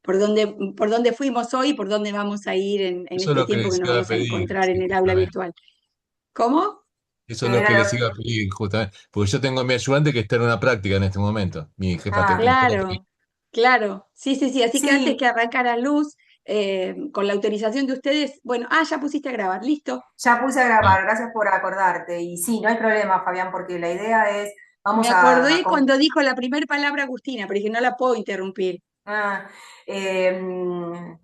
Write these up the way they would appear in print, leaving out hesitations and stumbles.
por dónde fuimos hoy y por dónde vamos a ir en Eso es este lo que tiempo que les nos iba a vamos a pedir, encontrar sí, en el aula justamente. virtual. ¿Cómo? Eso es Que lo que era les iba a pedir, justamente. Porque yo tengo a mi ayudante que está en una práctica en este momento, mi jefa Ah, técnica de claro, claro. Sí, sí, sí. Así que antes Sí, que arrancara luz, con la autorización de ustedes, bueno, ya pusiste a grabar, listo. sí. ya puse a Ah, grabar, gracias por acordarte. Y sí, no hay problema, Fabián, porque la idea es, Me vamos acordé cuando dijo la primera palabra Agustina, pero dije, no la puedo interrumpir. ah, em,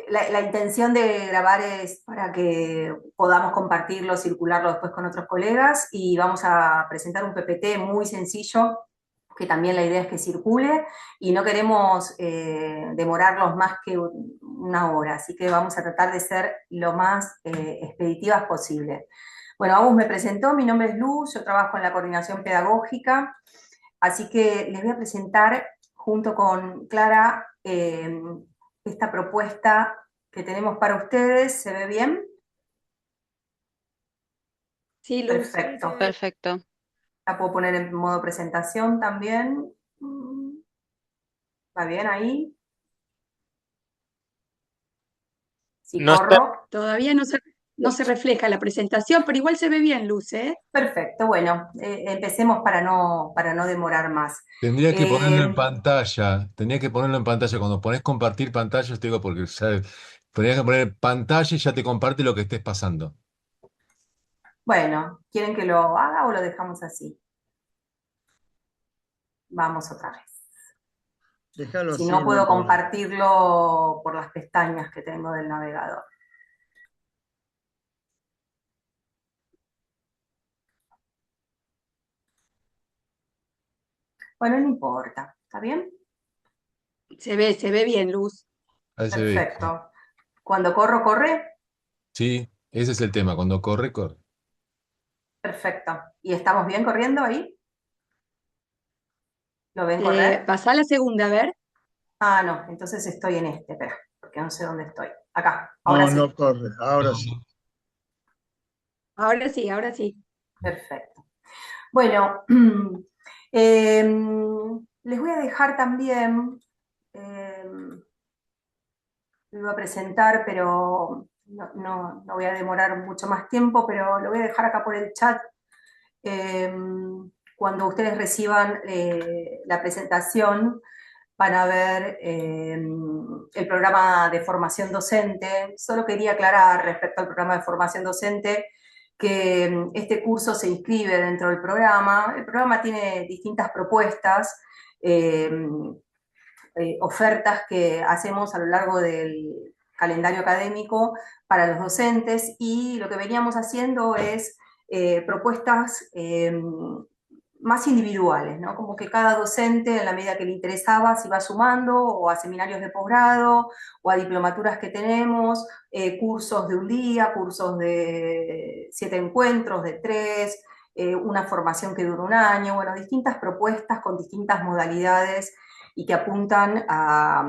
la intención de grabar es para que podamos compartirlo, circularlo después con otros colegas y vamos a presentar un PPT muy sencillo, que también la idea es que circule y no queremos demorarlos más que una hora, así que vamos a tratar de ser lo más expeditivas posible. Bueno, Agus me presentó, mi nombre es Luz, yo trabajo en la coordinación pedagógica, así que les voy a presentar junto con Clara esta propuesta que tenemos para ustedes. ¿Se ve bien? Sí, Luz. Sí, perfecto. Perfecto. La puedo poner en modo presentación también. ¿Va bien ahí? Si No está, corro. Todavía no se refleja la presentación, pero igual se ve bien, Luz, ¿eh? Perfecto, bueno, empecemos para no demorar más. tendría que ponerlo en Eh, pantalla, tendría que ponerlo en pantalla. Cuando pones compartir pantalla, te digo porque ¿sabes? Tendrías que poner pantalla y ya te comparte lo que estés pasando. bueno, ¿quieren que lo haga o lo dejamos así? Vamos otra vez. Déjalo Si así, no, no hay puedo problema. compartirlo por las pestañas que tengo del navegador. Bueno, no importa, ¿está bien? Se ve bien, Luz. Ahí se ve. Perfecto. Cuando corro, corre. Sí, ese es el tema. Cuando corre, corre. Perfecto. ¿Y estamos bien corriendo ahí? ¿Lo ven correr? Pasá a la segunda, a ver. Ah, no, entonces estoy en este, espera, porque no sé dónde estoy. Acá, ahora No, sí. no corre, ahora No, sí. no. Ahora sí, ahora sí. Perfecto. Bueno, les voy a dejar también, lo iba a presentar, pero no voy a demorar mucho más tiempo, pero lo voy a dejar acá por el chat. Eh, Cuando ustedes reciban la presentación, van a ver el programa de formación docente. Solo quería aclarar respecto al programa de formación docente que este curso se inscribe dentro del programa. El programa tiene distintas propuestas, eh, ofertas que hacemos a lo largo del calendario académico para los docentes y lo que veníamos haciendo es propuestas más individuales, ¿no? Como que cada docente, en la medida que le interesaba, se iba sumando o a seminarios de posgrado o a diplomaturas que tenemos, cursos de un día, cursos de 7 encuentros, de 3, una formación que dura un año, bueno, distintas propuestas con distintas modalidades y que apuntan a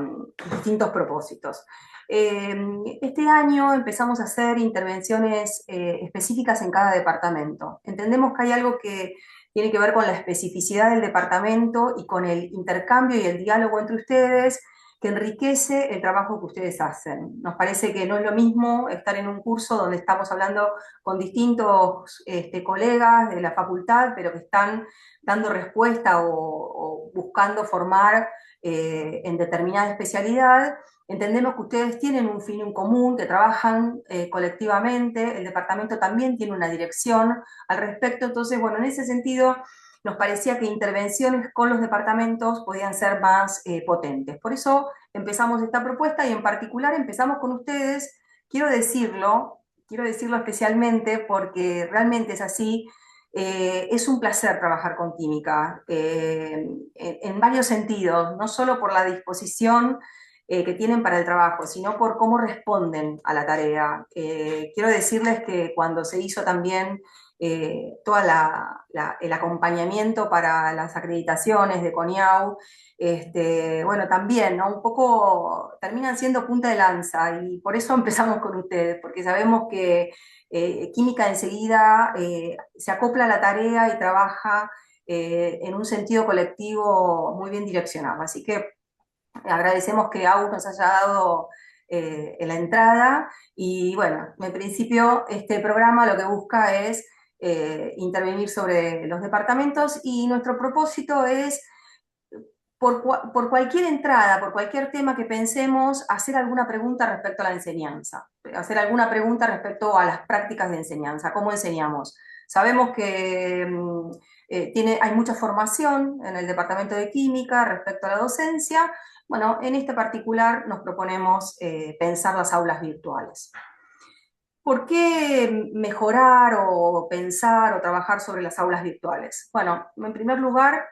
distintos propósitos. Este año empezamos a hacer intervenciones específicas en cada departamento. Entendemos que hay algo que tiene que ver con la especificidad del departamento y con el intercambio y el diálogo entre ustedes que enriquece el trabajo que ustedes hacen. Nos parece que no es lo mismo estar en un curso donde estamos hablando con distintos colegas de la facultad, pero que están dando respuesta o buscando formar en determinada especialidad. Entendemos que ustedes tienen un fin en común, que trabajan colectivamente, el departamento también tiene una dirección al respecto, entonces, bueno, en ese sentido nos parecía que intervenciones con los departamentos podían ser más potentes. Por eso empezamos esta propuesta y en particular empezamos con ustedes, quiero decirlo especialmente porque realmente es así, es un placer trabajar con química en varios sentidos, no solo por la disposición que tienen para el trabajo, sino por cómo responden a la tarea. Quiero decirles que cuando se hizo también todo el acompañamiento para las acreditaciones de CONIAU, bueno, también, ¿no? Un poco terminan siendo punta de lanza y por eso empezamos con ustedes, porque sabemos que química enseguida se acopla a la tarea y trabaja en un sentido colectivo muy bien direccionado. Así que Agradecemos que AU nos haya dado la entrada y bueno, en principio este programa lo que busca es intervenir sobre los departamentos y nuestro propósito es por cualquier entrada, por cualquier tema que pensemos, hacer alguna pregunta respecto a la enseñanza, hacer alguna pregunta respecto a las prácticas de enseñanza, cómo enseñamos. Sabemos que hay mucha formación en el departamento de química respecto a la docencia. Bueno, en este particular nos proponemos pensar las aulas virtuales. ¿Por qué mejorar o pensar o trabajar sobre las aulas virtuales? Bueno, en primer lugar,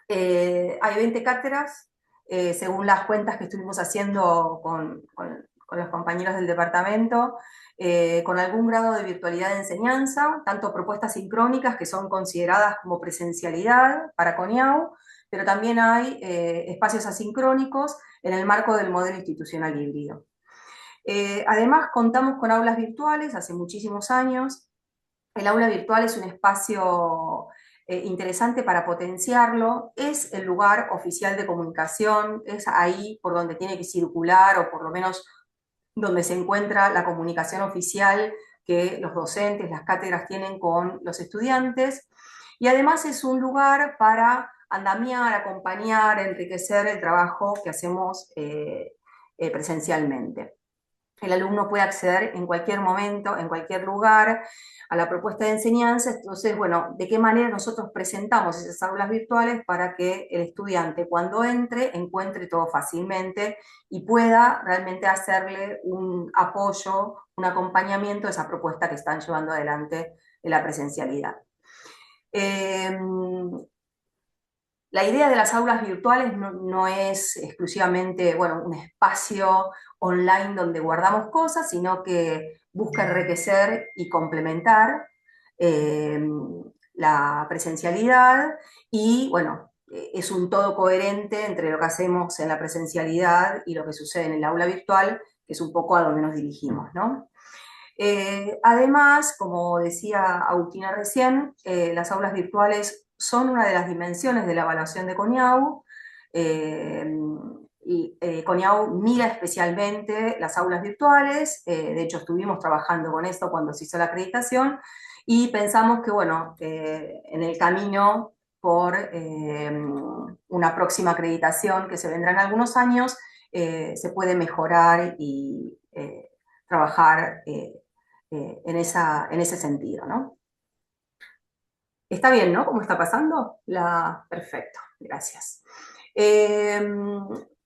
hay 20 cátedras, según las cuentas que estuvimos haciendo con los compañeros del departamento, con algún grado de virtualidad de enseñanza, tanto propuestas sincrónicas que son consideradas como presencialidad para CONIAU, pero también hay espacios asincrónicos en el marco del modelo institucional híbrido. Además, contamos con aulas virtuales hace muchísimos años. El aula virtual es un espacio interesante para potenciarlo, es el lugar oficial de comunicación, es ahí por donde tiene que circular, o por lo menos donde se encuentra la comunicación oficial que los docentes, las cátedras tienen con los estudiantes, y además es un lugar para andamiar, acompañar, enriquecer el trabajo que hacemos presencialmente. El alumno puede acceder en cualquier momento, en cualquier lugar, a la propuesta de enseñanza. Entonces, bueno, ¿de qué manera nosotros presentamos esas aulas virtuales para que el estudiante, cuando entre, encuentre todo fácilmente y pueda realmente hacerle un apoyo, un acompañamiento a esa propuesta que están llevando adelante en la presencialidad? La idea de las aulas virtuales no es exclusivamente, bueno, un espacio online donde guardamos cosas, sino que busca enriquecer y complementar la presencialidad y, bueno, es un todo coherente entre lo que hacemos en la presencialidad y lo que sucede en el aula virtual, que es un poco a donde nos dirigimos, ¿no? Además, como decía Agustina recién, las aulas virtuales son una de las dimensiones de la evaluación de CONIAU. CONIAU mira especialmente las aulas virtuales, de hecho estuvimos trabajando con esto cuando se hizo la acreditación, y pensamos que, bueno, en el camino por una próxima acreditación que se vendrá en algunos años, se puede mejorar y trabajar en ese sentido, ¿no? Está bien, ¿no? ¿Cómo está pasando? Perfecto, gracias.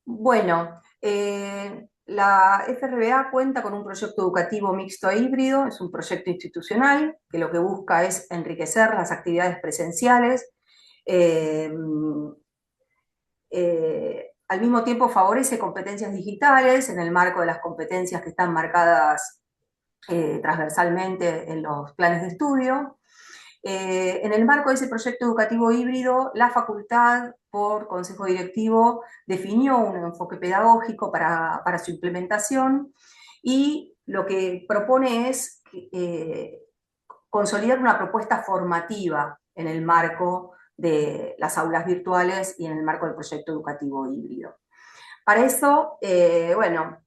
Bueno, la FRBA cuenta con un proyecto educativo mixto e híbrido, es un proyecto institucional que lo que busca es enriquecer las actividades presenciales, al mismo tiempo favorece competencias digitales en el marco de las competencias que están marcadas transversalmente en los planes de estudio. En el marco de ese proyecto educativo híbrido, la facultad, por consejo directivo, definió un enfoque pedagógico para su implementación y lo que propone es consolidar una propuesta formativa en el marco de las aulas virtuales y en el marco del proyecto educativo híbrido. Para eso, bueno,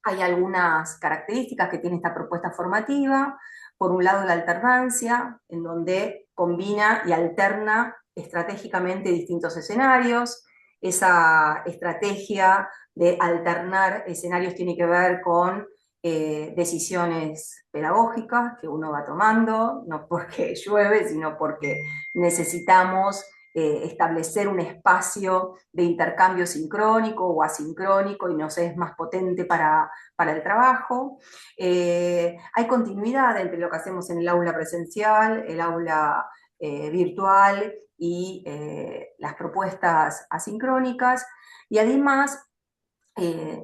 hay algunas características que tiene esta propuesta formativa. Por un lado, la alternancia, en donde combina y alterna estratégicamente distintos escenarios. Esa estrategia de alternar escenarios tiene que ver con decisiones pedagógicas que uno va tomando, no porque llueve, sino porque necesitamos establecer un espacio de intercambio sincrónico o asincrónico y nos es más potente para el trabajo. Hay continuidad entre lo que hacemos en el aula presencial, el aula virtual y las propuestas asincrónicas, y además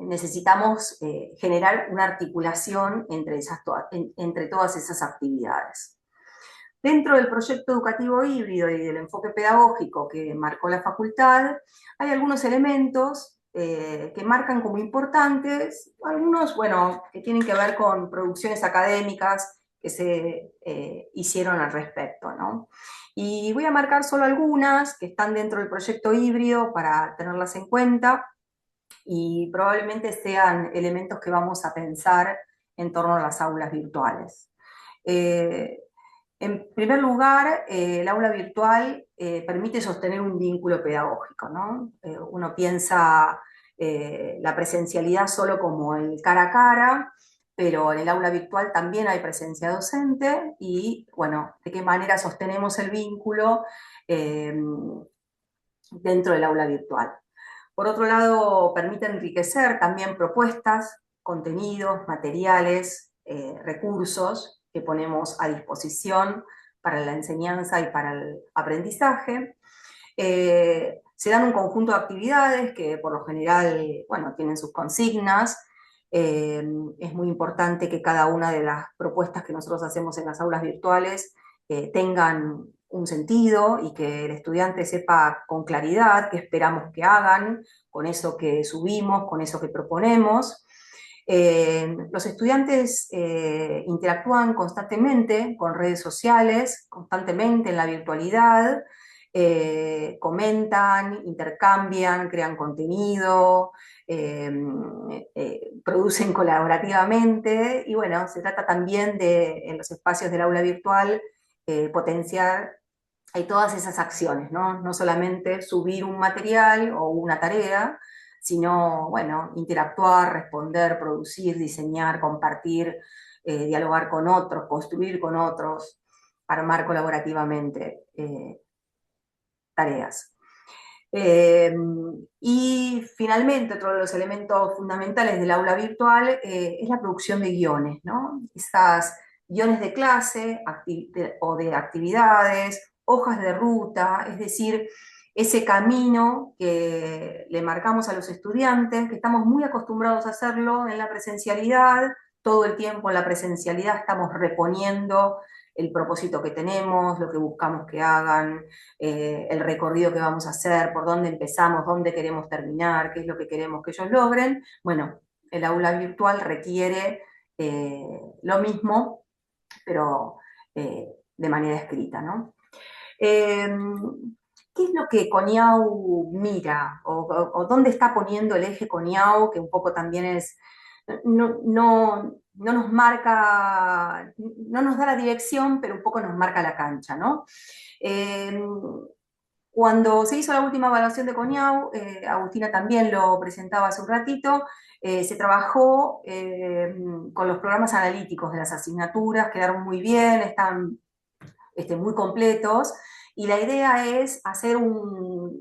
necesitamos generar una articulación entre todas esas actividades. Dentro del proyecto educativo híbrido y del enfoque pedagógico que marcó la facultad, hay algunos elementos que marcan como importantes, algunos, bueno, que tienen que ver con producciones académicas que se hicieron al respecto, ¿no? Y voy a marcar solo algunas que están dentro del proyecto híbrido para tenerlas en cuenta. y probablemente sean elementos que vamos a pensar en torno a las aulas virtuales. En primer lugar, el aula virtual permite sostener un vínculo pedagógico, ¿no? Uno piensa la presencialidad solo como el cara a cara, pero en el aula virtual también hay presencia docente y, bueno, de qué manera sostenemos el vínculo dentro del aula virtual. Por otro lado, permite enriquecer también propuestas, contenidos, materiales, recursos que ponemos a disposición para la enseñanza y para el aprendizaje. Se dan un conjunto de actividades que por lo general, bueno, tienen sus consignas. Es muy importante que cada una de las propuestas que nosotros hacemos en las aulas virtuales tengan un sentido y que el estudiante sepa con claridad qué esperamos que hagan con eso que subimos, con eso que proponemos. Los estudiantes interactúan constantemente con redes sociales, constantemente en la virtualidad, comentan, intercambian, crean contenido, producen colaborativamente y bueno, se trata también de, en los espacios del aula virtual, potenciar todas esas acciones, ¿no? No solamente subir un material o una tarea, sino, bueno, interactuar, responder, producir, diseñar, compartir, dialogar con otros, construir con otros, armar colaborativamente tareas. Y finalmente, otro de los elementos fundamentales del aula virtual es la producción de guiones, ¿no? Esas guiones de clase o de actividades, hojas de ruta, es decir, ese camino que le marcamos a los estudiantes, que estamos muy acostumbrados a hacerlo en la presencialidad, todo el tiempo en la presencialidad estamos reponiendo el propósito que tenemos, lo que buscamos que hagan, el recorrido que vamos a hacer, por dónde empezamos, dónde queremos terminar, qué es lo que queremos que ellos logren. Bueno, el aula virtual requiere lo mismo, pero de manera escrita, ¿no? ¿Qué es lo que Coniau mira? O dónde está poniendo el eje Coniau, que un poco también es... no nos marca, no nos da la dirección, pero un poco nos marca la cancha, ¿no? Cuando se hizo la última evaluación de Coniau, Agustina también lo presentaba hace un ratito, se trabajó con los programas analíticos de las asignaturas, quedaron muy bien, están muy completos, y la idea es hacer un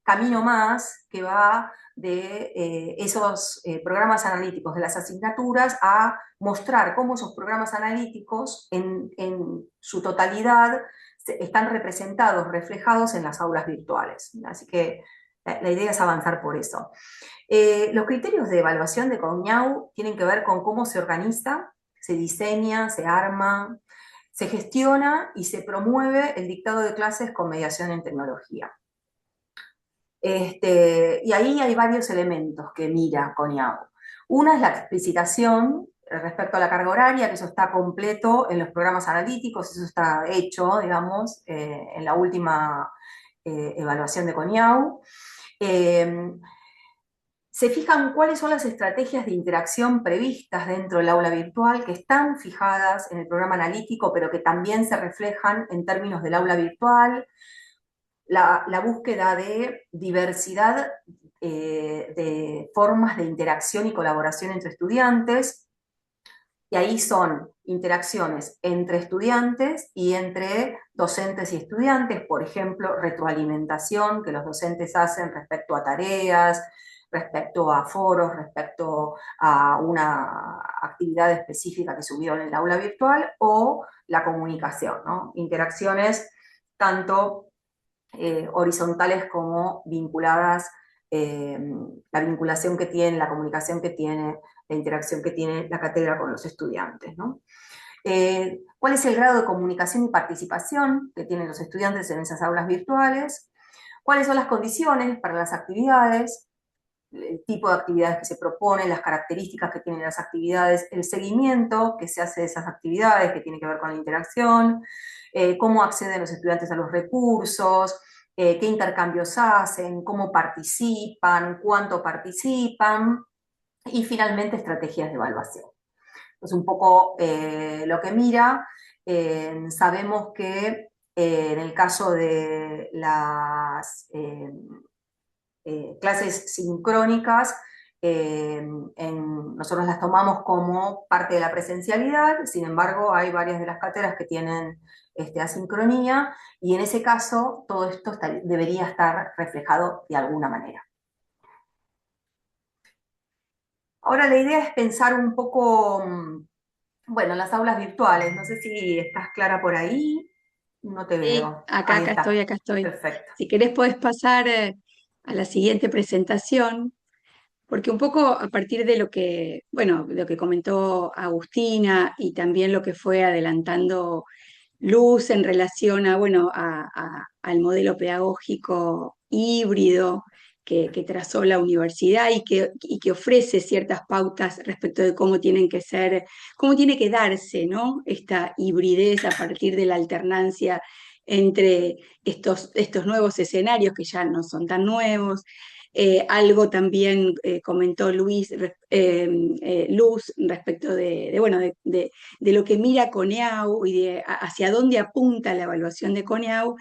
camino más que va de esos programas analíticos de las asignaturas a mostrar cómo esos programas analíticos en su totalidad están representados, reflejados en las aulas virtuales. Así que la idea es avanzar por eso. Los criterios de evaluación de Coniau tienen que ver con cómo se organiza, se diseña, se arma, se gestiona y se promueve el dictado de clases con mediación en tecnología. Y ahí hay varios elementos que mira Coniau. Una es la explicitación respecto a la carga horaria, que eso está completo en los programas analíticos, eso está hecho, digamos, en la última evaluación de Coniau. Se fijan cuáles son las estrategias de interacción previstas dentro del aula virtual, que están fijadas en el programa analítico, pero que también se reflejan en términos del aula virtual. La búsqueda de diversidad de formas de interacción y colaboración entre estudiantes, y ahí son interacciones entre estudiantes y entre docentes y estudiantes, por ejemplo, retroalimentación que los docentes hacen respecto a tareas, respecto a foros, respecto a una actividad específica que subieron en el aula virtual, o la comunicación, ¿no? Interacciones tanto horizontales como vinculadas, la vinculación que tiene, la comunicación que tiene, la interacción que tiene la cátedra con los estudiantes, ¿no? ¿Cuál es el grado de comunicación y participación que tienen los estudiantes en esas aulas virtuales? ¿Cuáles son las condiciones para las actividades? El tipo de actividades que se proponen, las características que tienen las actividades, el seguimiento que se hace de esas actividades que tiene que ver con la interacción, cómo acceden los estudiantes a los recursos, qué intercambios hacen, cómo participan, cuánto participan, y finalmente estrategias de evaluación. Es un poco lo que mira. Sabemos que en el caso de las clases sincrónicas, nosotros las tomamos como parte de la presencialidad. Sin embargo, hay varias de las cátedras que tienen asincronía, y en ese caso todo esto debería estar reflejado de alguna manera. Ahora la idea es pensar un poco, bueno, las aulas virtuales. No sé si estás clara por ahí. No te Sí, veo. acá, Ahí acá estoy, está. acá estoy. Perfecto. Si querés podés pasar a la siguiente presentación, porque un poco a partir de lo que, bueno, lo que comentó Agustina y también lo que fue adelantando Luz en relación a, bueno, al modelo pedagógico híbrido que trazó la universidad y que ofrece ciertas pautas respecto de cómo tienen que ser, cómo tiene que darse, ¿no? Esta hibridez a partir de la alternancia entre estos nuevos escenarios que ya no son tan nuevos. Algo también comentó Luz respecto bueno, de lo que mira Coneau y hacia dónde apunta la evaluación de Coneau,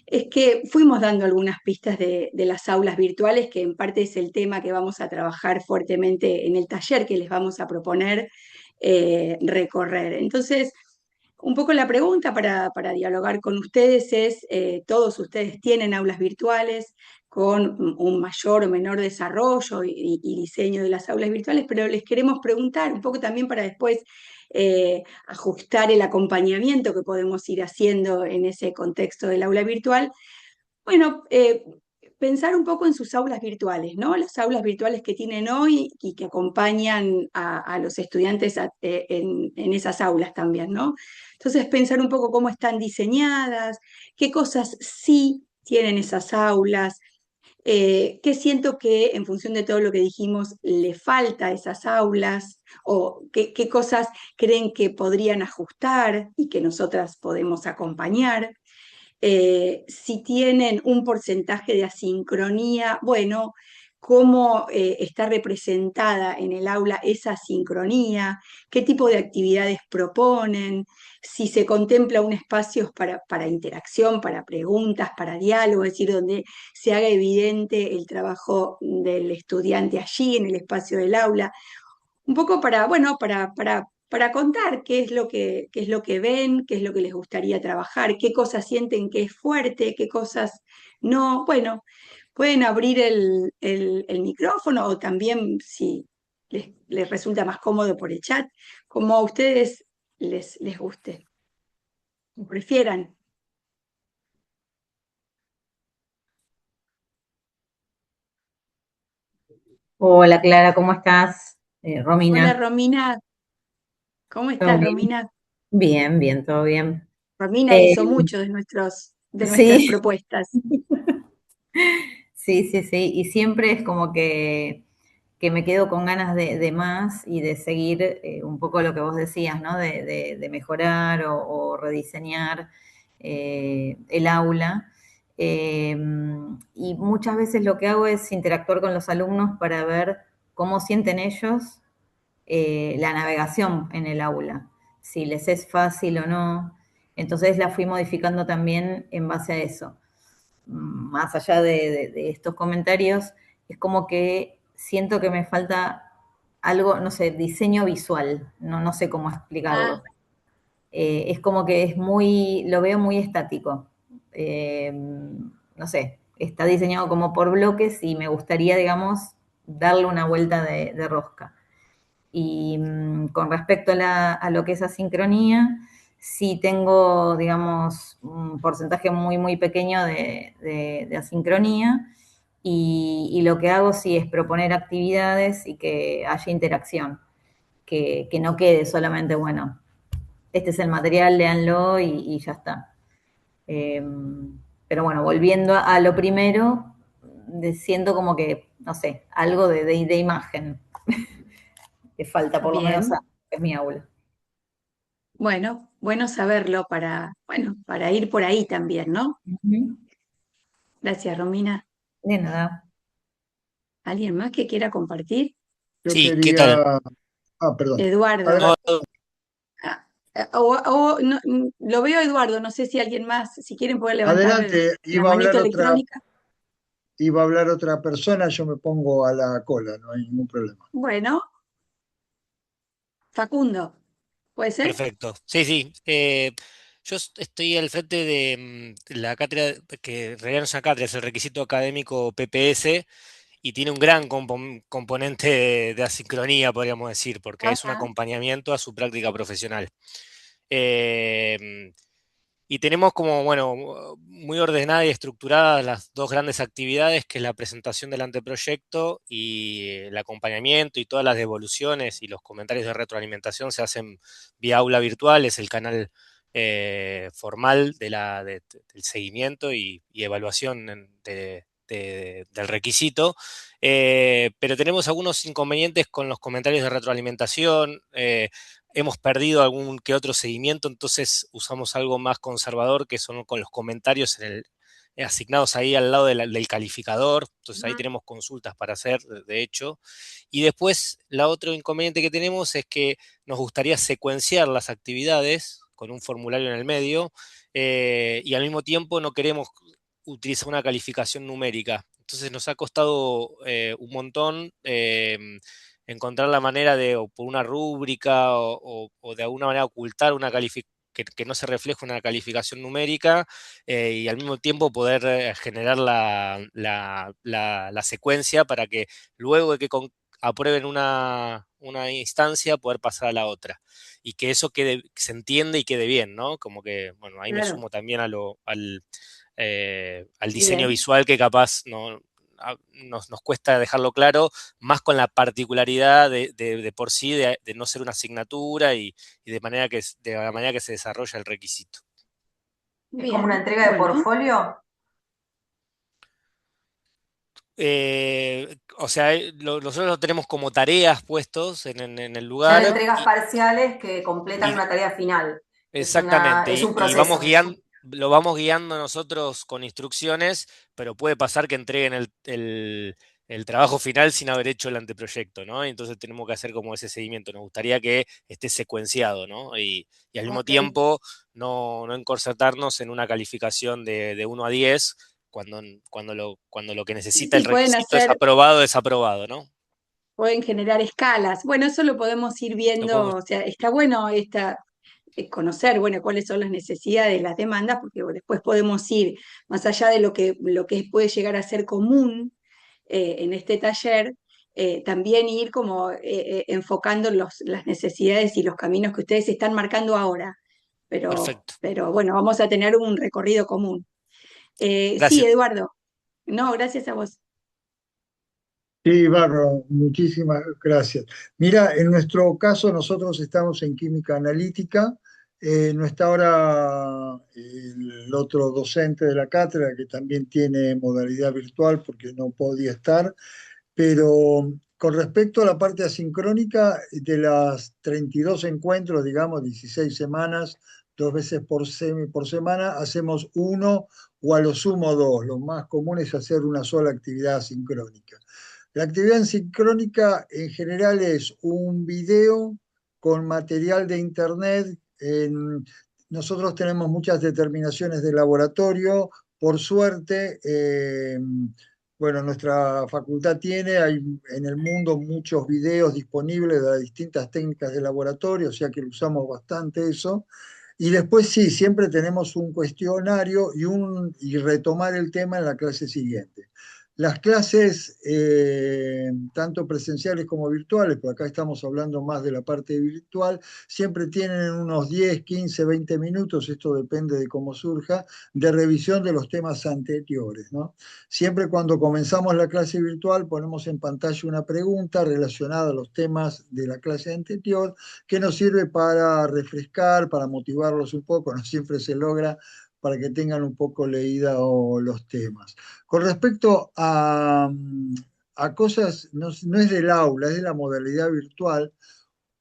es que fuimos dando algunas pistas de las aulas virtuales, que en parte es el tema que vamos a trabajar fuertemente en el taller que les vamos a proponer recorrer. Entonces, un poco la pregunta para dialogar con ustedes es, todos ustedes tienen aulas virtuales con un mayor o menor desarrollo y diseño de las aulas virtuales, pero les queremos preguntar un poco también para después ajustar el acompañamiento que podemos ir haciendo en ese contexto del aula virtual. Bueno, pensar un poco en sus aulas virtuales, ¿no? Las aulas virtuales que tienen hoy y que acompañan a los estudiantes en esas aulas también, ¿no? Entonces, pensar un poco cómo están diseñadas, qué cosas sí tienen esas aulas, qué siento que en función de todo lo que dijimos le falta a esas aulas, o qué cosas creen que podrían ajustar y que nosotras podemos acompañar. Si tienen un porcentaje de asincronía, bueno, cómo está representada en el aula esa asincronía, qué tipo de actividades proponen, si se contempla un espacio para interacción, para preguntas, para diálogo, es decir, donde se haga evidente el trabajo del estudiante allí en el espacio del aula, un poco bueno, para contar qué es lo que ven, qué es lo que les gustaría trabajar, qué cosas sienten que es fuerte, qué cosas no. Bueno, pueden abrir el micrófono o también, si les resulta más cómodo, por el chat, como a ustedes les guste, o prefieran. Hola Clara, ¿cómo estás? Hola Romina, Romina, ¿cómo ¿todo estás bien? Romina? Bien, bien, todo bien. Romina Eh, hizo mucho de nuestras sí, propuestas. sí, sí, sí, y siempre es como que me quedo con ganas de más y de seguir un poco lo que vos decías, ¿no? De mejorar o rediseñar el aula. Eh, y muchas veces lo que hago es interactuar con los alumnos para ver cómo sienten ellos la navegación en el aula, si les es fácil o no. Entonces la fui modificando también en base a eso. Más allá de estos comentarios, es como que siento que me falta algo, no sé, diseño visual, no sé cómo Ah, explicarlo. Es como que es muy, lo veo muy estático. No sé, está diseñado como por bloques y me gustaría, digamos, darle una vuelta de rosca. Y con respecto a lo que es asincronía, sí tengo, digamos, un porcentaje muy, muy pequeño de asincronía y lo que hago sí es proponer actividades y que haya interacción, que no quede solamente, bueno, este es el material, léanlo y ya está. Eh, pero bueno, volviendo a lo primero, siento como que, no sé, algo de imagen que falta, por lo menos bien. es mi aula. Bueno, bueno saberlo bueno, para ir por ahí también, ¿no? Ujú. Gracias, Romina. De nada. ¿Alguien más que quiera compartir? Yo Sí, ¿qué tal? quería. Perdón. Eduardo. No, Adelante. Ah, lo veo a Eduardo, no sé si alguien más, si quieren poder levantar Adelante, la manito electrónica. iba a hablar otra persona, yo me pongo a la cola, no hay ningún problema. Bueno, Facundo, ¿puede ser? perfecto. Sí, sí. Estoy al frente de la cátedra, que en realidad no es una cátedra, es el requisito académico PPS, y tiene un gran componente de asincronía, podríamos decir, porque es un Ajá. acompañamiento a su práctica profesional. Eh, Y tenemos como, bueno, muy ordenadas y estructuradas las dos grandes actividades, que es la presentación del anteproyecto y el acompañamiento, y todas las devoluciones y los comentarios de retroalimentación se hacen vía aula virtual, es el canal formal del seguimiento y evaluación del requisito. Pero tenemos algunos inconvenientes con los comentarios de retroalimentación. Hemos perdido algún que otro seguimiento, entonces usamos algo más conservador, que son con los comentarios asignados ahí al lado del calificador. Entonces ahí tenemos consultas para hacer, de hecho. Y después, la otro inconveniente que tenemos es que nos gustaría secuenciar las actividades con un formulario en el medio, y al mismo tiempo no queremos utilizar una calificación numérica. Entonces nos ha costado un montón encontrar la manera de, o por una rúbrica, o de alguna manera ocultar una que no se refleje una calificación numérica, y al mismo tiempo poder generar la secuencia para que luego de que aprueben una instancia, poder pasar a la otra. Y que eso se entiende y quede bien, ¿no? Como que, bueno, ahí me Claro, sumo también al diseño bien. visual, que capaz no, nos cuesta dejarlo claro, más con la particularidad de por sí de no ser una asignatura, y de la manera que se desarrolla el requisito. ¿Es como una Bien, entrega de bueno, portfolio? O sea, nosotros lo tenemos como tareas puestos en el Son lugar, entregas parciales que completan y una tarea final. exactamente, Es un y vamos proceso. guiando, lo vamos guiando nosotros con instrucciones, pero puede pasar que entreguen el trabajo final sin haber hecho el anteproyecto, ¿no? Y entonces tenemos que hacer como ese seguimiento. Nos gustaría que esté secuenciado, ¿no? Y al mismo Ok. tiempo no encorsetarnos en una calificación de 1 a 10, cuando lo que necesita el sí, requisito es aprobado, desaprobado, ¿no? pueden generar escalas. Bueno, eso lo podemos ir Lo viendo, podemos- o sea, está bueno conocer, bueno, cuáles son las necesidades, las demandas, porque bueno, después podemos ir más allá de lo que puede llegar a ser común en este taller, también ir como enfocando las necesidades y los caminos que ustedes están marcando ahora. Perfecto. Pero bueno, vamos a tener un recorrido común. Sí, Gracias. Eduardo. No, gracias a vos. Sí, Barro, muchísimas gracias. Mira, en nuestro caso nosotros estamos en química analítica. No está ahora el otro docente de la cátedra, que también tiene modalidad virtual porque no podía estar, pero con respecto a la parte asincrónica, de las 32 encuentros, digamos, 16 semanas, 2 veces por semana, hacemos uno o a lo sumo dos. Lo más común es hacer una sola actividad asincrónica. La actividad sincrónica en general es un video con material de internet. Nosotros tenemos muchas determinaciones de laboratorio. Por suerte, bueno, nuestra facultad hay en el mundo muchos videos disponibles de las distintas técnicas de laboratorio, o sea que usamos bastante eso. Y después sí, siempre tenemos un cuestionario y retomar el tema en la clase siguiente. Las clases, tanto presenciales como virtuales, pero acá estamos hablando más de la parte virtual, siempre tienen unos 10, 15, 20 minutos, esto depende de cómo surja, de revisión de los temas anteriores, ¿no? Siempre cuando comenzamos la clase virtual ponemos en pantalla una pregunta relacionada a los temas de la clase anterior, que nos sirve para refrescar, para motivarlos un poco, no siempre se logra, para que tengan un poco leída los temas. Con respecto a cosas, no es del aula, es de la modalidad virtual,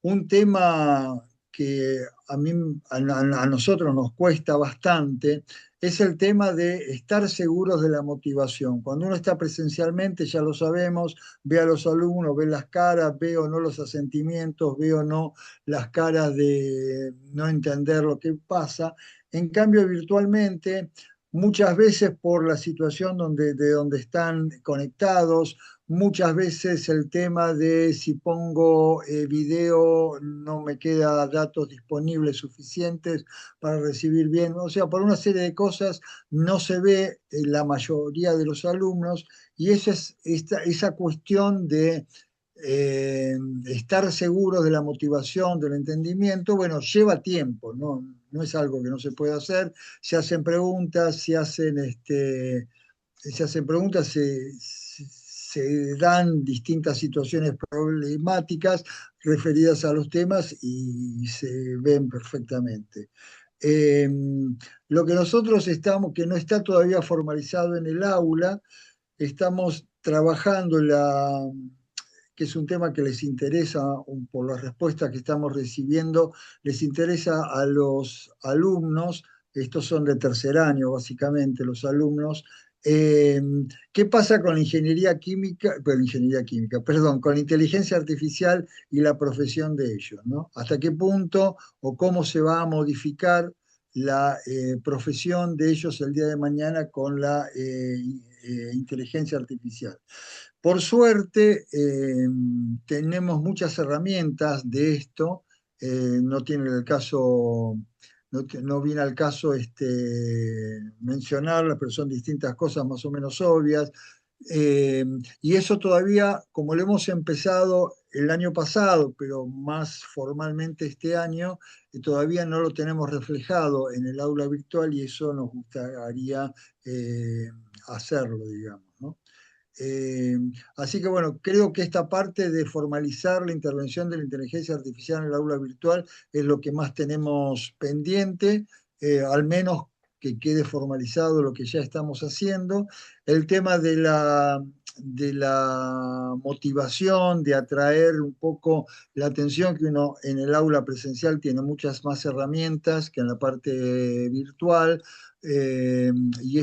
un tema que a nosotros nos cuesta bastante es el tema de estar seguros de la motivación. Cuando uno está presencialmente, ya lo sabemos, ve a los alumnos, ve las caras, ve o no los asentimientos, ve o no las caras de no entender lo que pasa. En cambio, virtualmente, muchas veces por la situación de donde están conectados, muchas veces el tema de si pongo video no me queda datos disponibles suficientes para recibir bien, o sea, por una serie de cosas no se ve la mayoría de los alumnos y esa es esa cuestión de estar seguros de la motivación, del entendimiento, bueno, lleva tiempo, ¿no? No es algo que no se puede hacer, se hacen preguntas, se hacen preguntas, se dan distintas situaciones problemáticas referidas a los temas y se ven perfectamente. Eh, lo que nosotros estamos, que no está todavía formalizado en el aula, estamos trabajando que es un tema que les interesa, por las respuestas que estamos recibiendo, les interesa a los alumnos, estos son de tercer año básicamente los alumnos. eh, ¿Qué pasa con la ingeniería química, perdón, con la inteligencia artificial y la profesión de ellos, ¿no? ¿Hasta qué punto o cómo se va a modificar la profesión de ellos el día de mañana con la inteligencia artificial? Por suerte, tenemos muchas herramientas de esto. No tiene el caso, no viene al caso mencionarlas, pero son distintas cosas más o menos obvias. Eh, y eso todavía, como lo hemos empezado el año pasado, pero más formalmente este año, todavía no lo tenemos reflejado en el aula virtual y eso nos gustaría hacerlo, digamos, ¿no? Eh, Así que bueno, creo que esta parte de formalizar la intervención de la inteligencia artificial en el aula virtual es lo que más tenemos pendiente, al menos que quede formalizado lo que ya estamos haciendo. El tema de la motivación, de atraer un poco la atención, que uno en el aula presencial tiene muchas más herramientas que en la parte virtual, y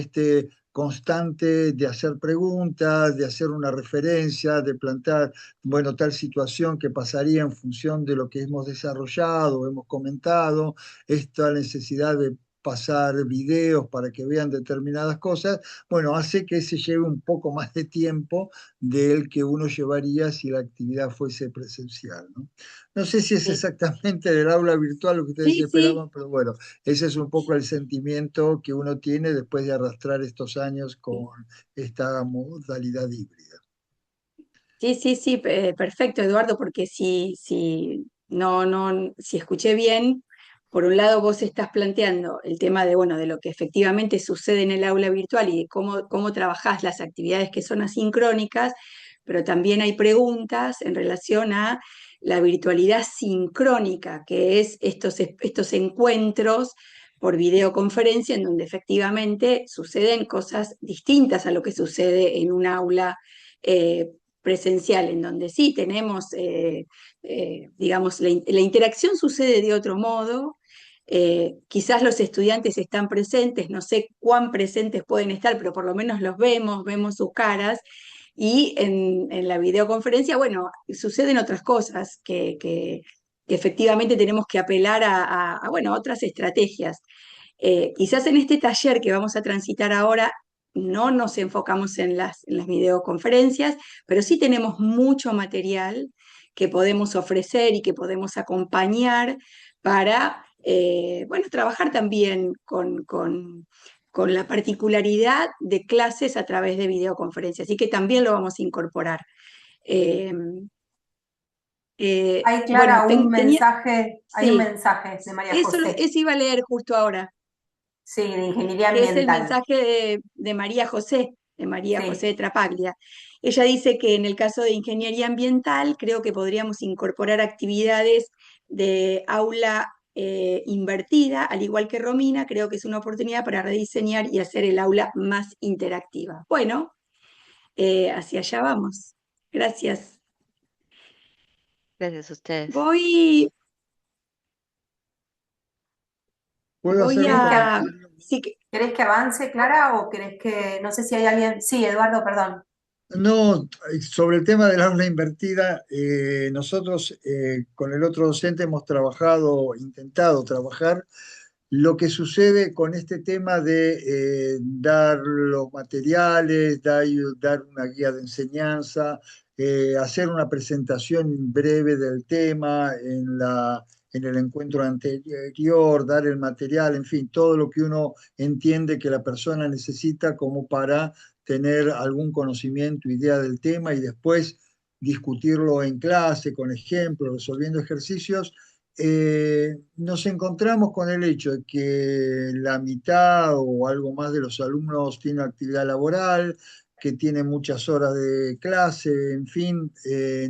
constante de hacer preguntas, de hacer una referencia, de plantear, bueno, tal situación que pasaría en función de lo que hemos desarrollado, hemos comentado, esta necesidad de pasar videos para que vean determinadas cosas, bueno, hace que se lleve un poco más de tiempo del que uno llevaría si la actividad fuese presencial, ¿no? No sé si es Sí, exactamente del aula virtual lo que ustedes sí, sí, esperaban, pero bueno, ese es un poco el sentimiento que uno tiene después de arrastrar estos años sí. con esta modalidad híbrida. Sí, sí, sí, perfecto, Eduardo, porque si escuché bien, por un lado vos estás planteando el tema de, bueno, de lo que efectivamente sucede en el aula virtual y de cómo trabajás las actividades que son asincrónicas, pero también hay preguntas en relación a la virtualidad sincrónica, que es estos encuentros por videoconferencia en donde efectivamente suceden cosas distintas a lo que sucede en un aula eh, presencial, en donde sí tenemos, digamos, la interacción sucede de otro modo. Quizás los estudiantes están presentes, no sé cuán presentes pueden estar, pero por lo menos los vemos sus caras. Y en la videoconferencia, bueno, suceden otras cosas que efectivamente tenemos que apelar bueno, a otras estrategias. Quizás en este taller que vamos a transitar ahora no nos enfocamos en las videoconferencias, pero sí tenemos mucho material que podemos ofrecer y que podemos acompañar para, bueno, trabajar también con la particularidad de clases a través de videoconferencias. Así que también lo vamos a incorporar. Eh, Hay, bueno, Clara, un tenía, mensaje, hay un sí, mensaje de María eso, José, eso iba a leer justo ahora, sí, de ingeniería que es el ambiental. mensaje de María José, de María José Sí, de Trapaglia. Ella dice que en el caso de ingeniería ambiental, creo que podríamos incorporar actividades de aula invertida, al igual que Romina, creo que es una oportunidad para rediseñar y hacer el aula más interactiva. Bueno, hacia allá vamos. Gracias. Gracias a ustedes. Voy ¿Puedo Voy hacer a... Sí, ¿Querés que avance, Clara, o querés que, no sé si hay alguien? Sí, Eduardo, perdón. No, sobre el tema del aula invertida, nosotros con el otro docente hemos trabajado, intentado trabajar. Lo que sucede con este tema de dar los materiales, dar una guía de enseñanza, hacer una presentación breve del tema en el encuentro anterior, dar el material, en fin, todo lo que uno entiende que la persona necesita como para tener algún conocimiento, idea del tema y después discutirlo en clase, con ejemplos, resolviendo ejercicios. Nos encontramos con el hecho de que la mitad o algo más de los alumnos tiene actividad laboral, que tiene muchas horas de clase, en fin,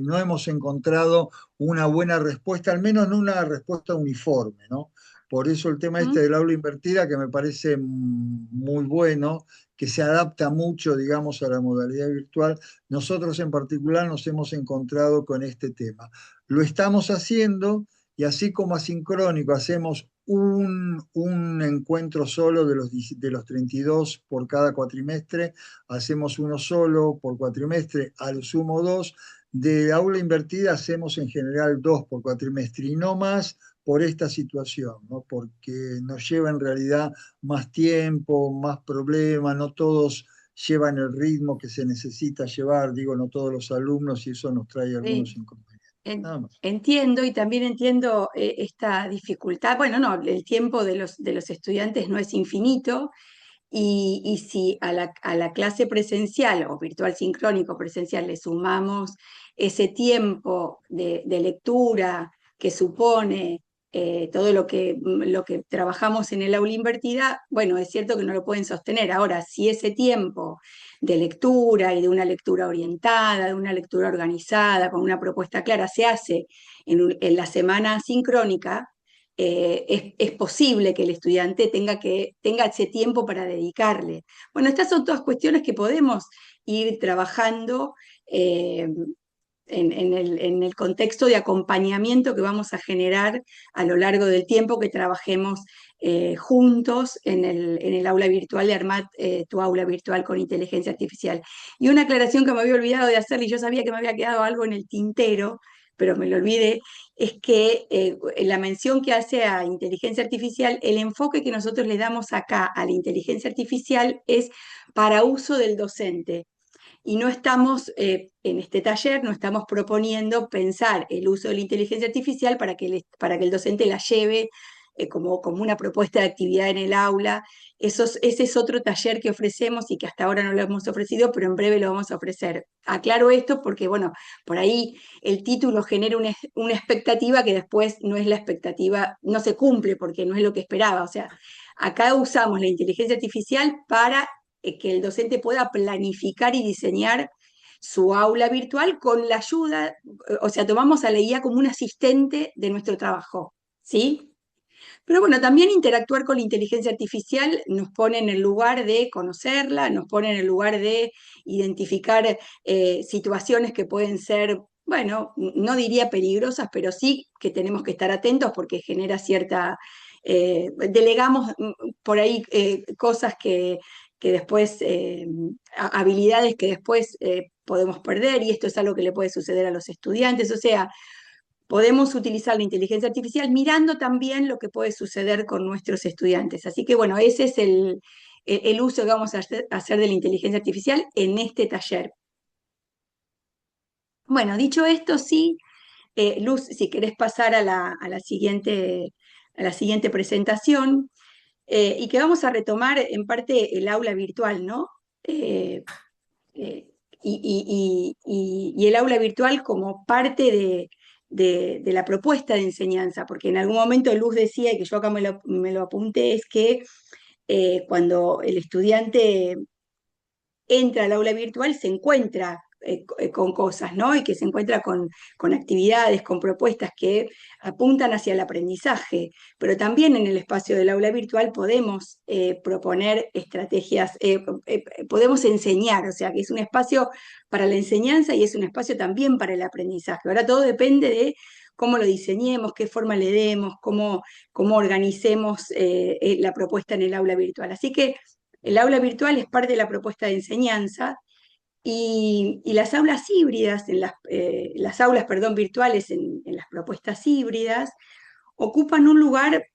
no hemos encontrado una buena respuesta, al menos no una respuesta uniforme, ¿no? Por eso el tema este ¿Mm? del aula invertida, que me parece muy bueno, que se adapta mucho, digamos, a la modalidad virtual, nosotros en particular nos hemos encontrado con este tema. Lo estamos haciendo y así como asincrónico hacemos un encuentro solo de los 32 por cada cuatrimestre, hacemos uno solo por cuatrimestre, al sumo dos. De aula invertida hacemos en general dos por cuatrimestre y no más por esta situación, ¿no? Porque nos lleva en realidad más tiempo, más problemas, no todos llevan el ritmo que se necesita llevar, digo, no todos los alumnos y eso nos trae algunos Sí. inconvenientes. Nada más. Entiendo y también entiendo esta dificultad. Bueno, no, el tiempo de los estudiantes no es infinito y si a la clase presencial o virtual sincrónico presencial le sumamos ese tiempo de lectura que supone todo lo que trabajamos en el aula invertida, bueno, es cierto que no lo pueden sostener. Ahora, si ese tiempo de lectura y de una lectura orientada, de una lectura organizada, con una propuesta clara, se hace en la semana sincrónica, es posible que el estudiante tenga ese tiempo para dedicarle. Bueno, estas son todas cuestiones que podemos ir trabajando en el contexto de acompañamiento que vamos a generar a lo largo del tiempo que trabajemos juntos en el aula virtual de Armat, tu aula virtual con inteligencia artificial. Y una aclaración que me había olvidado de hacer, y yo sabía que me había quedado algo en el tintero, pero me lo olvidé, es que la mención que hace a inteligencia artificial, el enfoque que nosotros le damos acá a la inteligencia artificial es para uso del docente. Y no estamos, en este taller, no estamos proponiendo pensar el uso de la inteligencia artificial para que el docente la lleve como una propuesta de actividad en el aula. Ese es otro taller que ofrecemos y que hasta ahora no lo hemos ofrecido, pero en breve lo vamos a ofrecer. Aclaro esto porque, bueno, por ahí el título genera una expectativa que después no es la expectativa, no se cumple porque no es lo que esperaba. O sea, acá usamos la inteligencia artificial para que el docente pueda planificar y diseñar su aula virtual con la ayuda, o sea, tomamos a la guía como un asistente de nuestro trabajo, ¿sí? Pero bueno, también interactuar con la inteligencia artificial nos pone en el lugar de conocerla, nos pone en el lugar de identificar situaciones que pueden ser, bueno, no diría peligrosas, pero sí que tenemos que estar atentos porque genera cierta... delegamos por ahí cosas que después, habilidades que después podemos perder y esto es algo que le puede suceder a los estudiantes. O sea, podemos utilizar la inteligencia artificial mirando también lo que puede suceder con nuestros estudiantes. Así que bueno, ese es el uso que vamos a hacer de la inteligencia artificial en este taller. Bueno, dicho esto, sí, Luz, si querés pasar a la siguiente presentación, y que vamos a retomar en parte el aula virtual, ¿no? Eh, eh, y el aula virtual como parte de la propuesta de enseñanza, porque en algún momento Luz decía, y que yo acá me lo apunté, es que cuando el estudiante entra al aula virtual se encuentra con cosas, ¿no? Y que se encuentra con actividades, con propuestas que apuntan hacia el aprendizaje, pero también en el espacio del aula virtual podemos proponer estrategias, podemos enseñar, o sea, que es un espacio para la enseñanza y es un espacio también para el aprendizaje. Ahora todo depende de cómo lo diseñemos, qué forma le demos, cómo organicemos la propuesta en el aula virtual. Así que el aula virtual es parte de la propuesta de enseñanza y las aulas híbridas, las aulas, perdón, virtuales en las propuestas híbridas, ocupan un lugar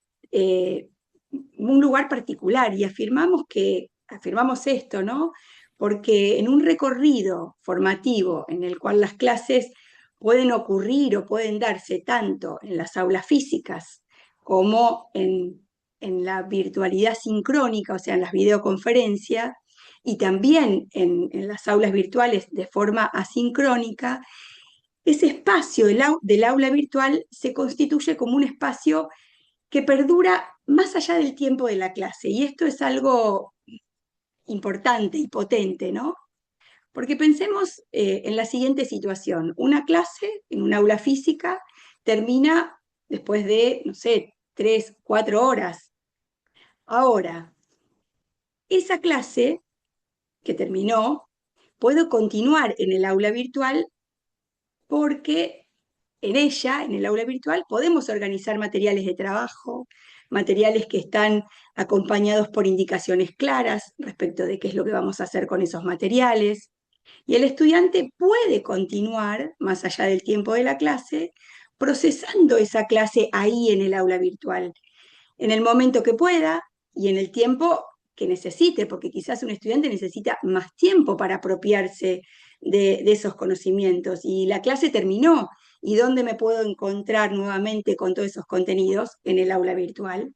particular y afirmamos esto, ¿no? Porque en un recorrido formativo en el cual las clases pueden ocurrir o pueden darse tanto en las aulas físicas como en la virtualidad sincrónica, o sea, en las videoconferencias, y también en las aulas virtuales de forma asincrónica, ese espacio del aula virtual se constituye como un espacio que perdura más allá del tiempo de la clase. Y esto es algo importante y potente, ¿no? Porque pensemos en la siguiente situación. Una clase en un aula física termina después de, no sé, 3, 4 horas. Ahora, esa clase que terminó, puedo continuar en el aula virtual porque en ella, en el aula virtual, podemos organizar materiales de trabajo, materiales que están acompañados por indicaciones claras respecto de qué es lo que vamos a hacer con esos materiales. Y el estudiante puede continuar, más allá del tiempo de la clase, procesando esa clase ahí en el aula virtual, en el momento que pueda y en el tiempo que necesite, porque quizás un estudiante necesita más tiempo para apropiarse de esos conocimientos. Y la clase terminó. ¿Y dónde me puedo encontrar nuevamente con todos esos contenidos? En el aula virtual.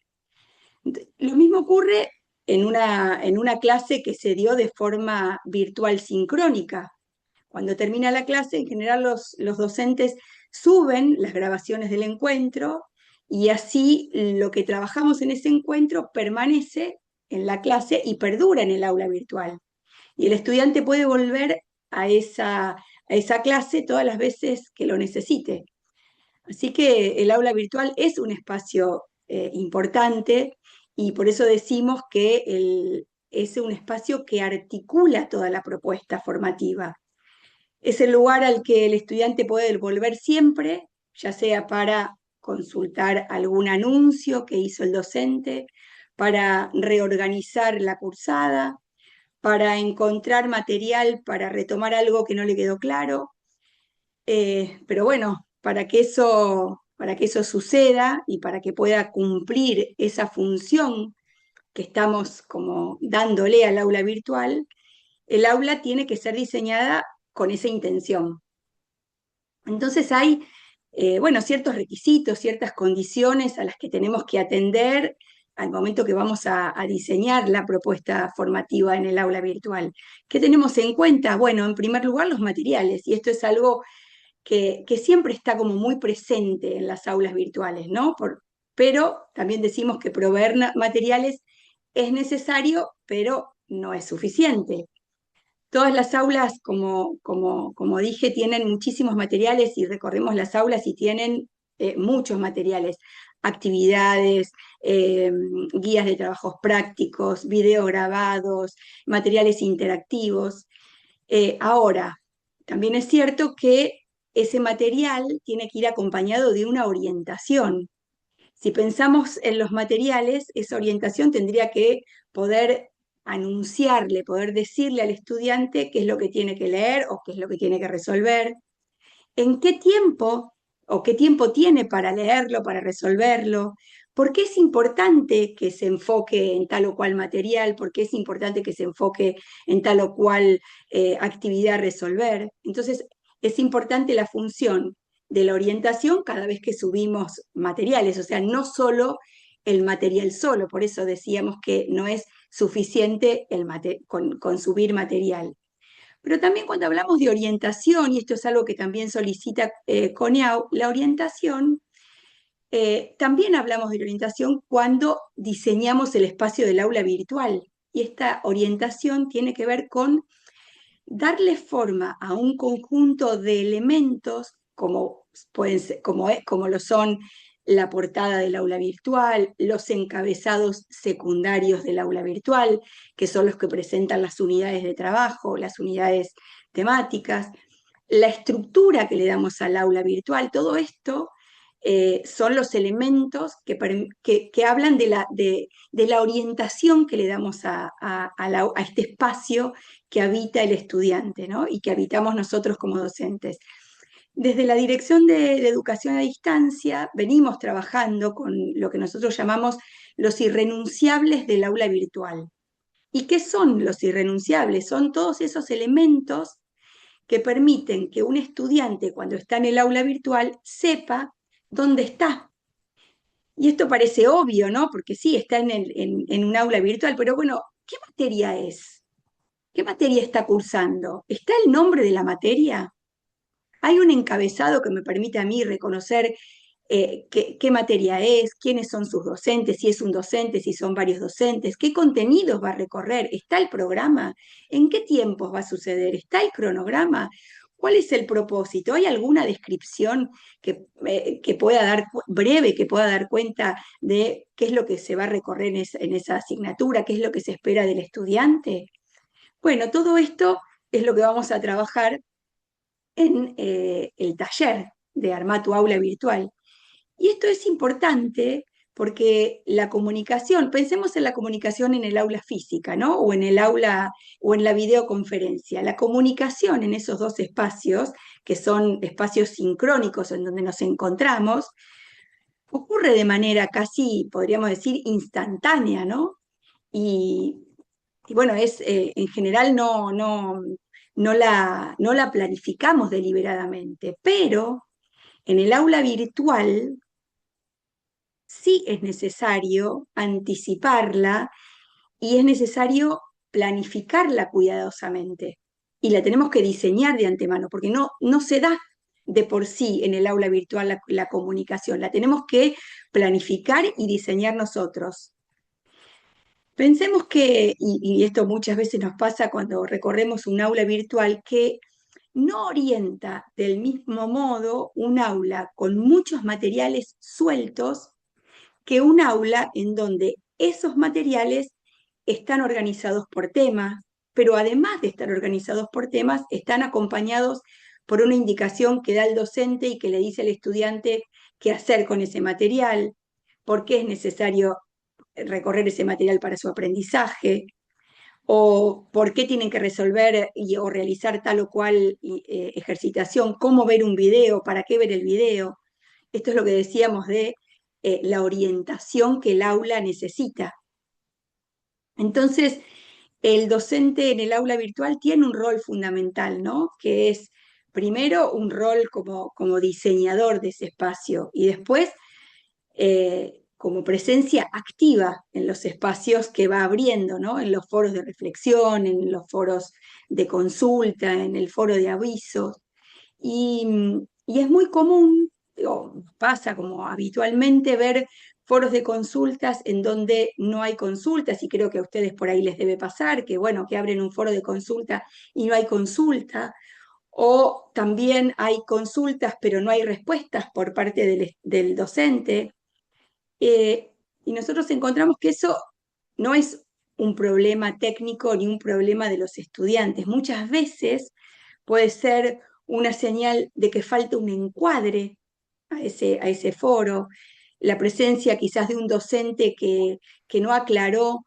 Lo mismo ocurre en una clase que se dio de forma virtual sincrónica. Cuando termina la clase, en general los docentes suben las grabaciones del encuentro y así lo que trabajamos en ese encuentro permanece en la clase y perdura en el aula virtual. Y el estudiante puede volver a esa clase todas las veces que lo necesite. Así que el aula virtual es un espacio importante y por eso decimos que es un espacio que articula toda la propuesta formativa. Es el lugar al que el estudiante puede volver siempre, ya sea para consultar algún anuncio que hizo el docente, para reorganizar la cursada, para encontrar material, para retomar algo que no le quedó claro. Pero bueno, para que eso suceda y para que pueda cumplir esa función que estamos como dándole al aula virtual, el aula tiene que ser diseñada con esa intención. Entonces hay, bueno, ciertos requisitos, ciertas condiciones a las que tenemos que atender al momento que vamos a diseñar la propuesta formativa en el aula virtual. ¿Qué tenemos en cuenta? Bueno, en primer lugar, los materiales, y esto es algo que siempre está como muy presente en las aulas virtuales, ¿no? Pero también decimos que proveer materiales es necesario, pero no es suficiente. Todas las aulas, como dije, tienen muchísimos materiales y recorremos las aulas y tienen muchos materiales, actividades, guías de trabajos prácticos, video grabados, materiales interactivos. Ahora, también es cierto que ese material tiene que ir acompañado de una orientación. Si pensamos en los materiales, esa orientación tendría que poder anunciarle, poder decirle al estudiante qué es lo que tiene que leer o qué es lo que tiene que resolver, en qué tiempo o qué tiempo tiene para leerlo, para resolverlo, por qué es importante que se enfoque en tal o cual material, por qué es importante que se enfoque en tal o cual actividad a resolver. Entonces, es importante la función de la orientación cada vez que subimos materiales, o sea, no solo el material solo, por eso decíamos que no es suficiente con subir material. Pero también cuando hablamos de orientación, y esto es algo que también solicita CONEAU, la orientación, también hablamos de orientación cuando diseñamos el espacio del aula virtual. Y esta orientación tiene que ver con darle forma a un conjunto de elementos como lo son la portada del aula virtual, los encabezados secundarios del aula virtual, que son los que presentan las unidades de trabajo, las unidades temáticas, la estructura que le damos al aula virtual, todo esto son los elementos que hablan de la orientación que le damos a este espacio que habita el estudiante, ¿no? Y que habitamos nosotros como docentes. Desde la Dirección de Educación a Distancia venimos trabajando con lo que nosotros llamamos los irrenunciables del aula virtual. ¿Y qué son los irrenunciables? Son todos esos elementos que permiten que un estudiante, cuando está en el aula virtual, sepa dónde está. Y esto parece obvio, ¿no? Porque sí, está en un aula virtual, pero bueno, ¿qué materia es? ¿Qué materia está cursando? ¿Está el nombre de la materia? ¿Hay un encabezado que me permite a mí reconocer qué materia es, quiénes son sus docentes, si es un docente, si son varios docentes, qué contenidos va a recorrer, está el programa, en qué tiempos va a suceder, está el cronograma, cuál es el propósito, hay alguna descripción que pueda dar breve, que pueda dar cuenta de qué es lo que se va a recorrer en esa asignatura, qué es lo que se espera del estudiante. Bueno, todo esto es lo que vamos a trabajar en el taller de Armá tu aula virtual. Y esto es importante porque la comunicación, pensemos en la comunicación en el aula física, ¿no? O en el aula o en la videoconferencia. La comunicación en esos dos espacios, que son espacios sincrónicos en donde nos encontramos, ocurre de manera casi, podríamos decir, instantánea, ¿no? Y, y bueno, en general no la planificamos deliberadamente, pero en el aula virtual sí es necesario anticiparla y es necesario planificarla cuidadosamente. Y la tenemos que diseñar de antemano, porque no se da de por sí en el aula virtual la comunicación, la tenemos que planificar y diseñar nosotros. Pensemos y esto muchas veces nos pasa cuando recorremos un aula virtual, que no orienta del mismo modo un aula con muchos materiales sueltos que un aula en donde esos materiales están organizados por temas, pero además de estar organizados por temas, están acompañados por una indicación que da el docente y que le dice al estudiante qué hacer con ese material, por qué es necesario recorrer ese material para su aprendizaje, o por qué tienen que resolver o realizar tal o cual ejercitación, cómo ver un video, para qué ver el video. Esto es lo que decíamos de la orientación que el aula necesita. Entonces, el docente en el aula virtual tiene un rol fundamental, ¿no? Que es, primero, un rol como diseñador de ese espacio y después como presencia activa en los espacios que va abriendo, ¿no? En los foros de reflexión, en los foros de consulta, en el foro de avisos. Y es muy común, pasa como habitualmente, ver foros de consultas en donde no hay consultas, y creo que a ustedes por ahí les debe pasar, que bueno, que abren un foro de consulta y no hay consulta, o también hay consultas pero no hay respuestas por parte del docente. Eh, y nosotros encontramos que eso no es un problema técnico ni un problema de los estudiantes. Muchas veces puede ser una señal de que falta un encuadre a ese foro, la presencia quizás de un docente que no aclaró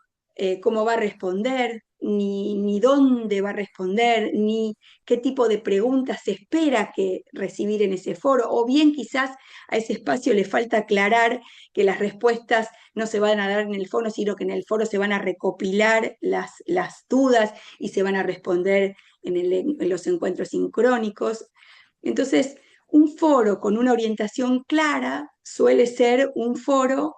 cómo va a responder, ni dónde va a responder, ni qué tipo de preguntas se espera que recibir en ese foro, o bien quizás a ese espacio le falta aclarar que las respuestas no se van a dar en el foro, sino que en el foro se van a recopilar las dudas y se van a responder en los encuentros sincrónicos. Entonces, un foro con una orientación clara suele ser un foro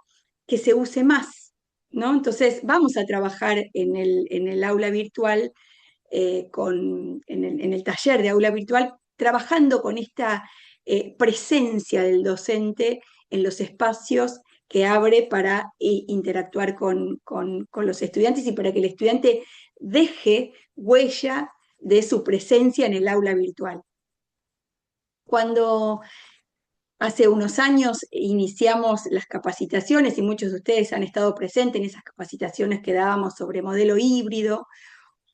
que se use más, ¿no? Entonces, vamos a trabajar en el aula virtual, en el taller de aula virtual, trabajando con esta presencia del docente en los espacios que abre para interactuar con los estudiantes y para que el estudiante deje huella de su presencia en el aula virtual. Cuando hace unos años iniciamos las capacitaciones, y muchos de ustedes han estado presentes en esas capacitaciones que dábamos sobre modelo híbrido,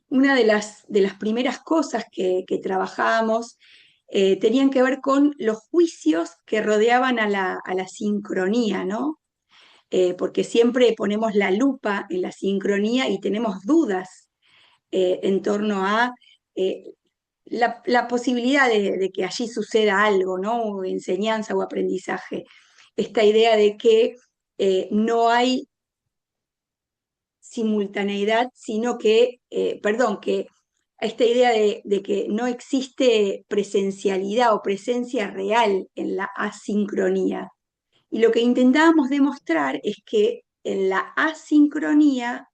una de las primeras cosas que trabajábamos tenían que ver con los juicios que rodeaban a la sincronía, ¿no? Porque siempre ponemos la lupa en la sincronía y tenemos dudas en torno a la posibilidad de que allí suceda algo, ¿no? O enseñanza o aprendizaje. Esta idea de que no hay simultaneidad, sino que, perdón, que esta idea de que no existe presencialidad o presencia real en la asincronía. Y lo que intentábamos demostrar es que en la asincronía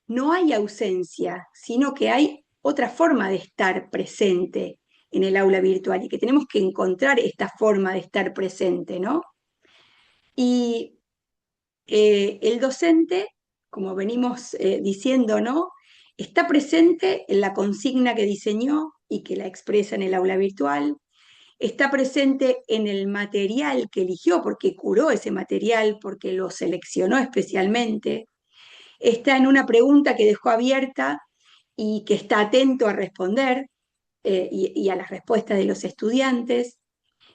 no hay ausencia, sino que hay otra forma de estar presente en el aula virtual y que tenemos que encontrar esta forma de estar presente, ¿no? Y el docente, como venimos diciendo, ¿no? Está presente en la consigna que diseñó y que la expresa en el aula virtual, está presente en el material que eligió porque curó ese material, porque lo seleccionó especialmente, está en una pregunta que dejó abierta y que está atento a responder y a las respuestas de los estudiantes.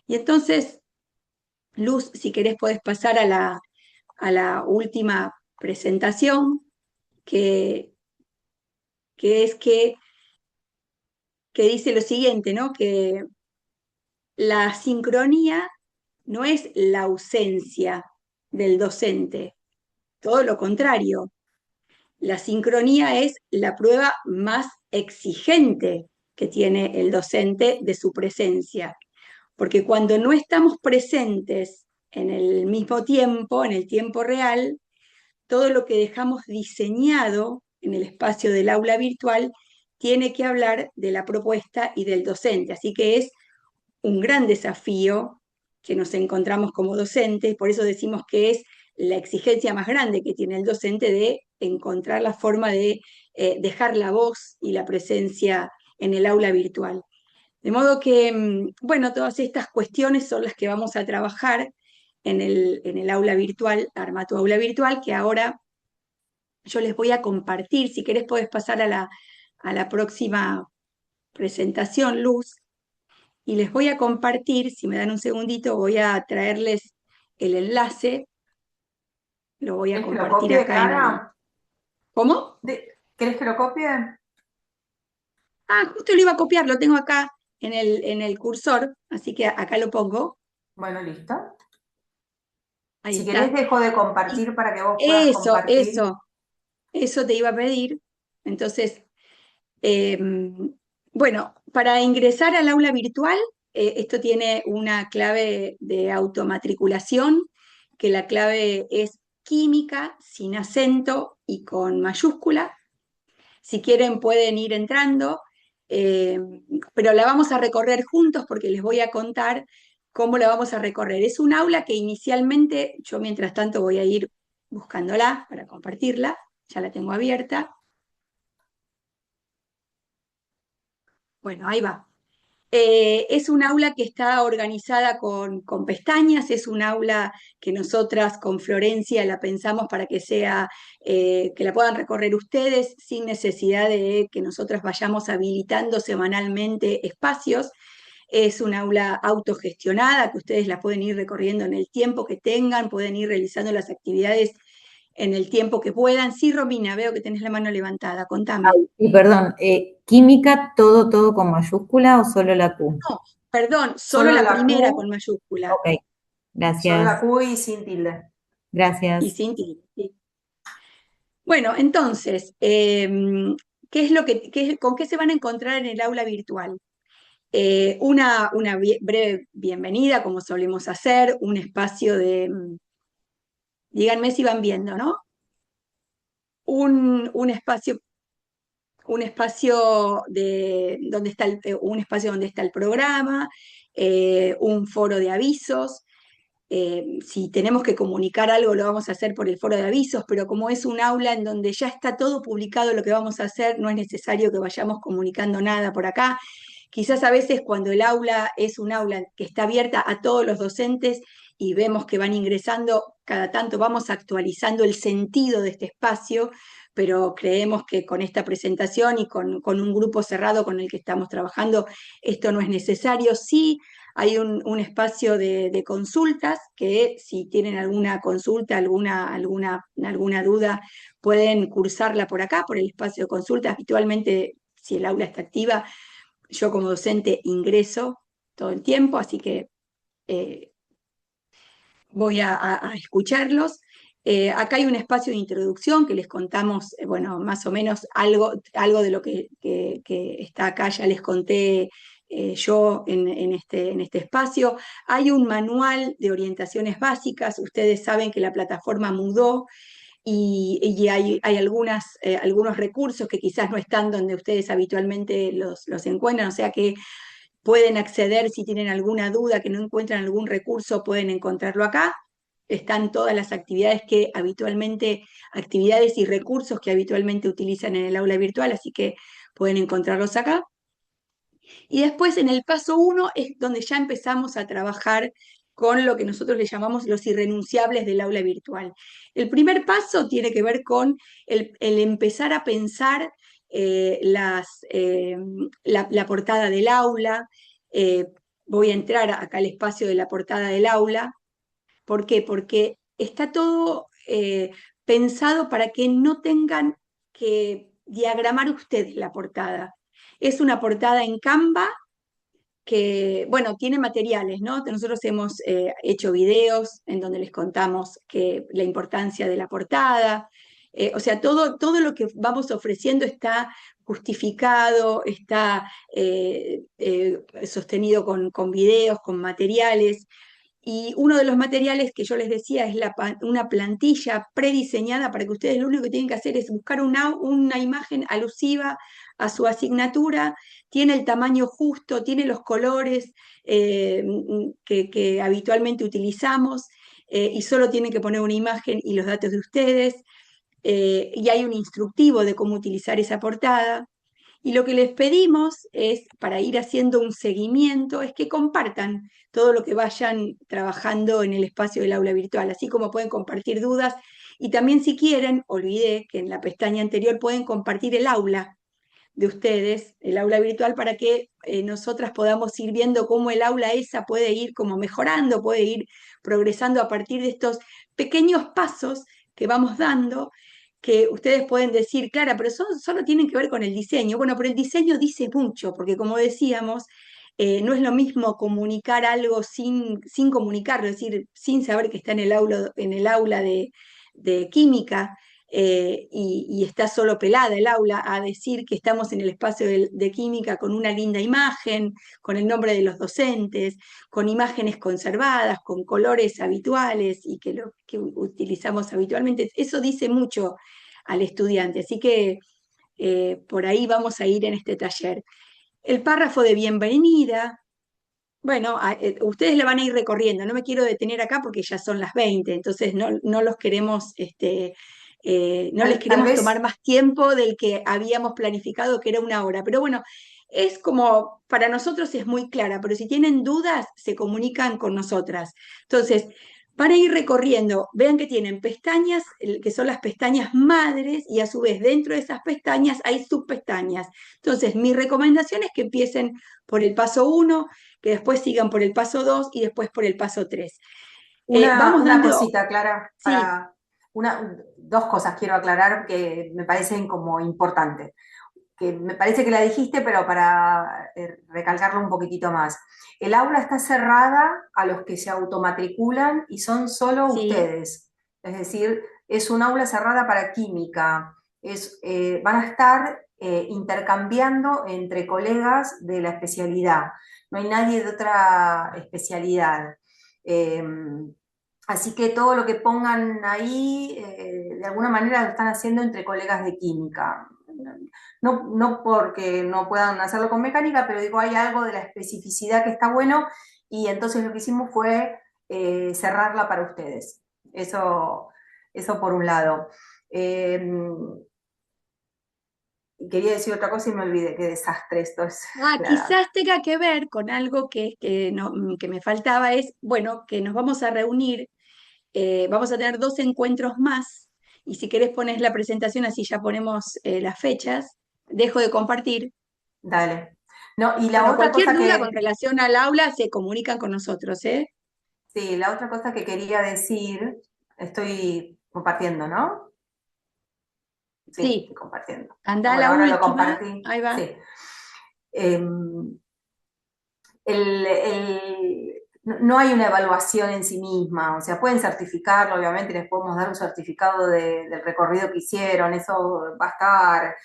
Y entonces, Luz, si querés podés pasar a la última presentación, que, que es que dice lo siguiente, ¿no? Que la sincronía no es la ausencia del docente, todo lo contrario. La sincronía es la prueba más exigente que tiene el docente de su presencia, porque cuando no estamos presentes en el mismo tiempo, en el tiempo real, todo lo que dejamos diseñado en el espacio del aula virtual tiene que hablar de la propuesta y del docente. Así que es un gran desafío que nos encontramos como docentes, por eso decimos que es la exigencia más grande que tiene el docente de encontrar la forma de dejar la voz y la presencia en el aula virtual. De modo que, bueno, todas estas cuestiones son las que vamos a trabajar en el aula virtual, Arma tu aula virtual, que ahora yo les voy a compartir. Si querés podés pasar a la próxima presentación, Luz, y les voy a compartir, si me dan un segundito, voy a traerles el enlace, lo voy a ¿Querés que lo compartir copie, acá en el... Clara? ¿Cómo? ¿Querés que lo copie? Ah, justo lo iba a copiar, lo tengo acá en el cursor, así que acá lo pongo. Bueno, listo. Ahí Si querés está. dejo de Y compartir para que vos puedas compartir. eso te iba a pedir. Entonces, eh, bueno, para ingresar al aula virtual, esto tiene una clave de automatriculación, que la clave es química, sin acento y con mayúscula. Si quieren pueden ir entrando, eh, pero la vamos a recorrer juntos porque les voy a contar cómo la vamos a recorrer. Es un aula que inicialmente, yo mientras tanto voy a ir buscándola para compartirla, ya la tengo abierta. Bueno, ahí va. Es un aula que está organizada con pestañas, es un aula que nosotras con Florencia la pensamos para que sea, que la puedan recorrer ustedes sin necesidad de que nosotras vayamos habilitando semanalmente espacios. Es un aula autogestionada, que ustedes la pueden ir recorriendo en el tiempo que tengan, pueden ir realizando las actividades en el tiempo que puedan. Sí, Romina, veo que tenés la mano levantada, contame. Y perdón, ¿química todo con mayúscula o solo la Q? No, perdón, solo la primera Q, con mayúscula. Ok, gracias. Solo la Q y sin tilde. Gracias. Y sin tilde, sí. Bueno, entonces, ¿qué es lo con qué se van a encontrar en el aula virtual? Una breve bienvenida, como solemos hacer, un espacio de, díganme si van viendo, ¿no? Un espacio donde está un espacio donde está el programa, un foro de avisos. Si tenemos que comunicar algo lo vamos a hacer por el foro de avisos, pero como es un aula en donde ya está todo publicado lo que vamos a hacer, no es necesario que vayamos comunicando nada por acá. Quizás a veces cuando el aula es un aula que está abierta a todos los docentes y vemos que van ingresando, cada tanto vamos actualizando el sentido de este espacio pero creemos que con esta presentación y con un grupo cerrado con el que estamos trabajando, esto no es necesario. Sí, hay un espacio de consultas que si tienen alguna consulta, alguna duda, pueden cursarla por acá, por el espacio de consultas. Habitualmente, si el aula está activa, yo como docente ingreso todo el tiempo, así que eh, voy a escucharlos. Acá hay un espacio de introducción que les contamos, bueno, más o menos algo de lo que está acá, ya les conté yo en este espacio. Hay un manual de orientaciones básicas, ustedes saben que la plataforma mudó y hay algunos recursos que quizás no están donde ustedes habitualmente los encuentran, o sea que pueden acceder si tienen alguna duda, que no encuentran algún recurso, pueden encontrarlo acá. Están todas las actividades y recursos que habitualmente utilizan en el aula virtual, así que pueden encontrarlos acá. Y después en el paso 1 es donde ya empezamos a trabajar con lo que nosotros le llamamos los irrenunciables del aula virtual. El primer paso tiene que ver con el empezar a pensar la portada del aula. Eh, Voy a entrar acá al espacio de la portada del aula. ¿Por qué? Porque está todo pensado para que no tengan que diagramar ustedes la portada. Es una portada en Canva que, bueno, tiene materiales, ¿no? Nosotros hemos hecho videos en donde les contamos la importancia de la portada. O sea, todo lo que vamos ofreciendo está justificado, está sostenido con videos, con materiales. Y uno de los materiales que yo les decía es una plantilla prediseñada para que ustedes lo único que tienen que hacer es buscar una imagen alusiva a su asignatura, tiene el tamaño justo, tiene los colores que habitualmente utilizamos y solo tienen que poner una imagen y los datos de ustedes. Y hay un instructivo de cómo utilizar esa portada. Y lo que les pedimos es, para ir haciendo un seguimiento, es que compartan todo lo que vayan trabajando en el espacio del aula virtual, así como pueden compartir dudas. Y también si quieren, olvidé que en la pestaña anterior pueden compartir el aula de ustedes, el aula virtual, para que nosotras podamos ir viendo cómo el aula esa puede ir como mejorando, puede ir progresando a partir de estos pequeños pasos que vamos dando, que ustedes pueden decir, Clara, pero solo tienen que ver con el diseño. Bueno, pero el diseño dice mucho, porque como decíamos, no es lo mismo comunicar algo sin comunicarlo, es decir, sin saber que está en el aula de química, y está solo pelada el aula, a decir que estamos en el espacio de química con una linda imagen, con el nombre de los docentes, con imágenes conservadas, con colores habituales y que lo que utilizamos habitualmente. Eso dice mucho al estudiante, así que por ahí vamos a ir en este taller. El párrafo de bienvenida. Bueno, ustedes le van a ir recorriendo, no me quiero detener acá porque ya son las 20, entonces no los queremos, no les Tal queremos vez tomar más tiempo del que habíamos planificado, que era 1 hora. Pero bueno, es como, para nosotros es muy clara, pero si tienen dudas, se comunican con nosotras. Entonces, van a ir recorriendo, vean que tienen pestañas, que son las pestañas madres, y a su vez dentro de esas pestañas hay subpestañas. Entonces, mi recomendación es que empiecen por el paso 1, que después sigan por el paso 2 y después por el paso 3. Vamos una dando, cosita, Clara, sí, dos cosas quiero aclarar que me parecen como importantes, que me parece que la dijiste, pero para recalcarlo un poquitito más. El aula está cerrada a los que se automatriculan y son solo sí, ustedes. Es decir, es un aula cerrada para química. Van a estar intercambiando entre colegas de la especialidad. No hay nadie de otra especialidad. Eh, Así que todo lo que pongan ahí, de alguna manera lo están haciendo entre colegas de química. No porque no puedan hacerlo con mecánica, pero digo, hay algo de la especificidad que está bueno y entonces lo que hicimos fue cerrarla para ustedes. Eso por un lado. Eh, Quería decir otra cosa y me olvidé, qué desastre esto es. quizás tenga que ver con algo que me faltaba, es, bueno, que nos vamos a reunir, vamos a tener 2 encuentros más Y si querés pones la presentación, así ya ponemos las fechas. Dejo de compartir. Dale. No, y la Bueno, otra cualquier cosa duda con que, relación al aula se comunican con nosotros, ¿eh? sí, la otra cosa que quería decir, estoy compartiendo, ¿no? Sí, Sí, estoy compartiendo. anda a Bueno, la ahora lo última, compartí. ahí va. Sí. Em, no hay una evaluación en sí misma, o sea, pueden certificarlo, obviamente les podemos dar un certificado del recorrido que hicieron, eso va a estar,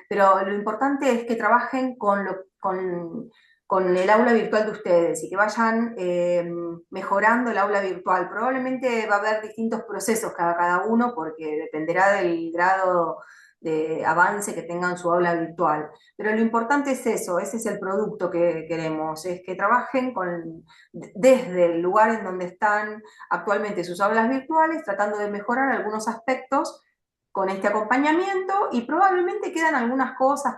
pero lo importante es que trabajen con el aula virtual de ustedes y que vayan mejorando el aula virtual. Probablemente va a haber distintos procesos cada uno porque dependerá del grado de avance que tengan su aula virtual. Pero lo importante es eso, ese es el producto que queremos, es que trabajen desde el lugar en donde están actualmente sus aulas virtuales, tratando de mejorar algunos aspectos con este acompañamiento y probablemente queden algunas cosas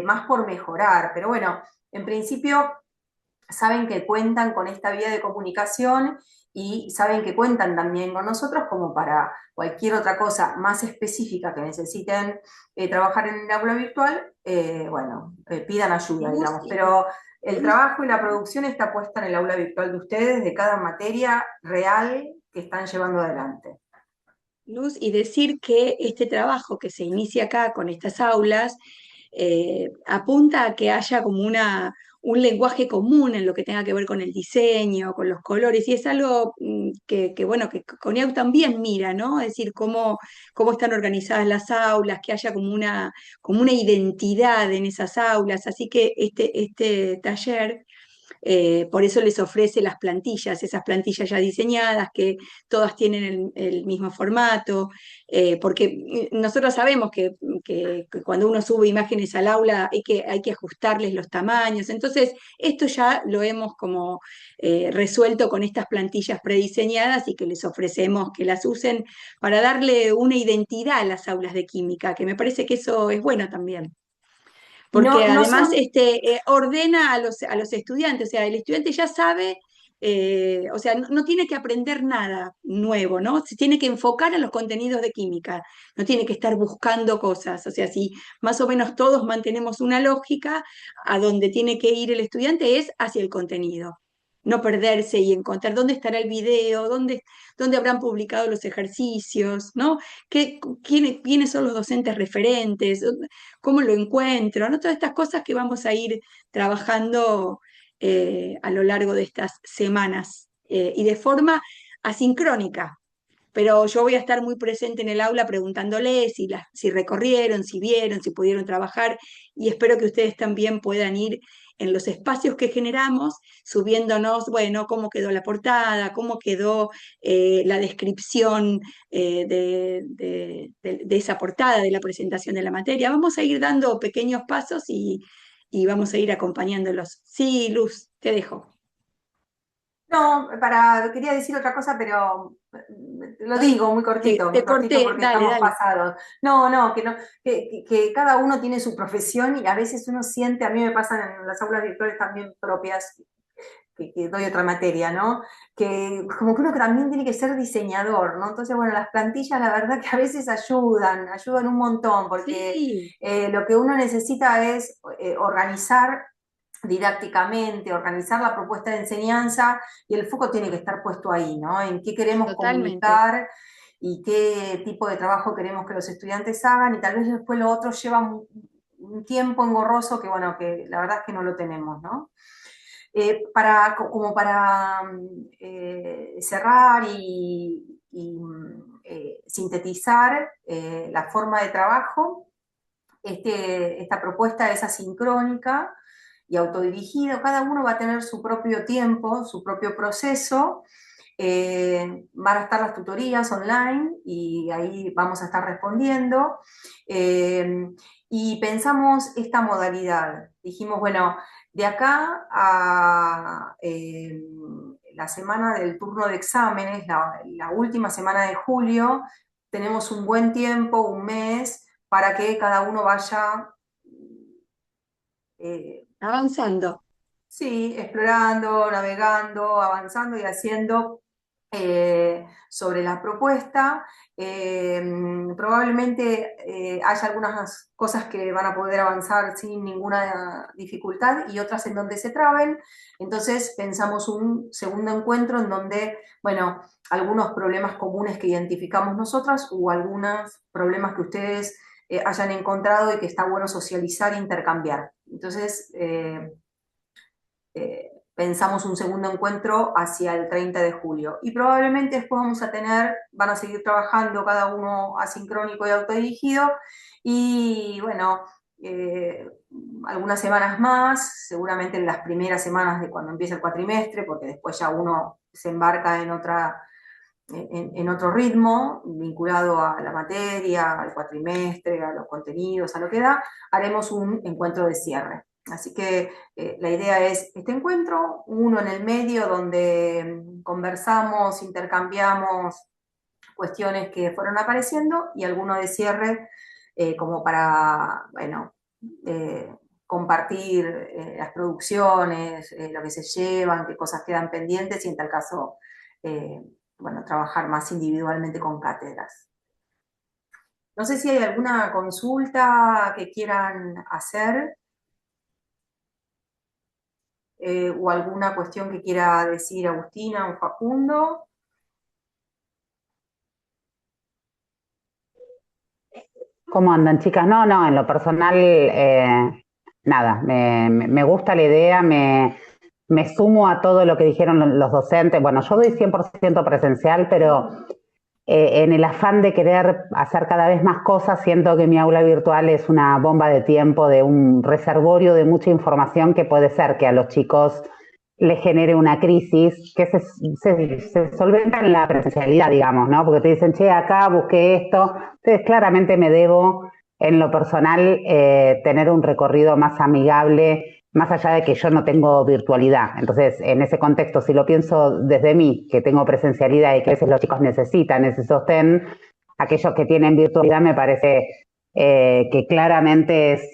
más por mejorar. Pero bueno, en principio saben que cuentan con esta vía de comunicación y saben que cuentan también con nosotros como para cualquier otra cosa más específica que necesiten trabajar en el aula virtual, bueno, pidan ayuda, Luz, digamos, pero el Luz, trabajo y la producción está puesta en el aula virtual de ustedes, de cada materia real que están llevando adelante. Luz, y decir que este trabajo que se inicia acá con estas aulas apunta a que haya como un lenguaje común en lo que tenga que ver con el diseño, con los colores, y es algo bueno, que CONIAU también mira, ¿no? Es decir, cómo están organizadas las aulas, que haya como una identidad en esas aulas. Así que este taller por eso les ofrece las plantillas, esas plantillas ya diseñadas, que todas tienen el mismo formato, porque nosotros sabemos que cuando uno sube imágenes al aula hay que ajustarles los tamaños. Entonces, esto ya lo hemos como resuelto con estas plantillas prediseñadas y que les ofrecemos que las usen para darle una identidad a las aulas de química, que me parece que eso es bueno también Y porque no además son, ordena a los estudiantes, o sea, el estudiante ya sabe, o sea, no tiene que aprender nada nuevo, ¿no? Se tiene que enfocar en los contenidos de química, no tiene que estar buscando cosas, o sea, si más o menos todos mantenemos una lógica, a donde tiene que ir el estudiante es hacia el contenido. No perderse y encontrar dónde estará el video, dónde habrán publicado los ejercicios, ¿no? ¿Quiénes son los docentes referentes? ¿Cómo lo encuentro? ¿No? Todas estas cosas que vamos a ir trabajando a lo largo de estas semanas y de forma asincrónica. Pero yo voy a estar muy presente en el aula preguntándoles si recorrieron, si vieron, si pudieron trabajar y espero que ustedes también puedan ir en los espacios que generamos, subiéndonos, bueno, cómo quedó la portada, cómo quedó la descripción de esa portada, de la presentación de la materia. Vamos a ir dando pequeños pasos y vamos a ir acompañándolos. Sí, Luz, te dejo. no, quería decir otra cosa, pero lo digo muy Te cortito corté, porque dale, estamos dale. pasados. No, que cada uno tiene su profesión y a veces uno siente, a mí me pasan en las aulas virtuales también propias, que doy otra materia, ¿no? Que como que uno que también tiene que ser diseñador, ¿no? Entonces, bueno, las plantillas la verdad que a veces ayudan un montón, porque Sí, lo que uno necesita es organizar didácticamente, organizar la propuesta de enseñanza y el foco tiene que estar puesto ahí, ¿no? En qué queremos totalmente. comunicar y qué tipo de trabajo queremos que los estudiantes hagan y tal vez después lo otro lleva un tiempo engorroso que, bueno, que la verdad es que no lo tenemos, ¿no? Como para cerrar y sintetizar la forma de trabajo, esta propuesta es asincrónica y autodirigido, cada uno va a tener su propio tiempo, su propio proceso, van a estar las tutorías online y ahí vamos a estar respondiendo. Y pensamos esta modalidad. Dijimos, bueno, de acá a la semana del turno de exámenes, la última semana de julio, tenemos un buen tiempo, un mes, para que cada uno vaya eh, Avanzando. sí, explorando, navegando, avanzando y haciendo sobre la propuesta. Probablemente haya algunas cosas que van a poder avanzar sin ninguna dificultad y otras en donde se traben. Entonces pensamos un segundo encuentro en donde, bueno, algunos problemas comunes que identificamos nosotras o algunos problemas que ustedes hayan encontrado y que está bueno socializar e intercambiar. Entonces, pensamos un segundo encuentro hacia el 30 de julio. Y probablemente después van a seguir trabajando cada uno asincrónico y autodirigido. Y bueno, algunas semanas más, seguramente en las primeras semanas de cuando empieza el cuatrimestre, porque después ya uno se embarca en otro ritmo, vinculado a la materia, al cuatrimestre, a los contenidos, a lo que da, haremos un encuentro de cierre. Así que la idea es este encuentro, uno en el medio donde conversamos, intercambiamos cuestiones que fueron apareciendo y alguno de cierre como para, bueno, compartir las producciones, lo que se llevan, qué cosas quedan pendientes y en tal caso, bueno, trabajar más individualmente con cátedras. No sé si hay alguna consulta que quieran hacer. O alguna cuestión que quiera decir Agustina o Facundo. ¿Cómo andan, chicas? No, en lo personal, nada, me gusta la idea, me sumo a todo lo que dijeron los docentes. Bueno, yo doy 100% presencial, pero en el afán de querer hacer cada vez más cosas, siento que mi aula virtual es una bomba de tiempo, de un reservorio de mucha información que puede ser que a los chicos les genere una crisis que se solventa en la presencialidad, digamos, ¿no? Porque te dicen, che, acá busqué esto. Entonces, claramente me debo, en lo personal, tener un recorrido más amigable, más allá de que yo no tengo virtualidad. Entonces, en ese contexto, si lo pienso desde mí, que tengo presencialidad y que a veces los chicos necesitan ese sostén, aquellos que tienen virtualidad me parece que claramente es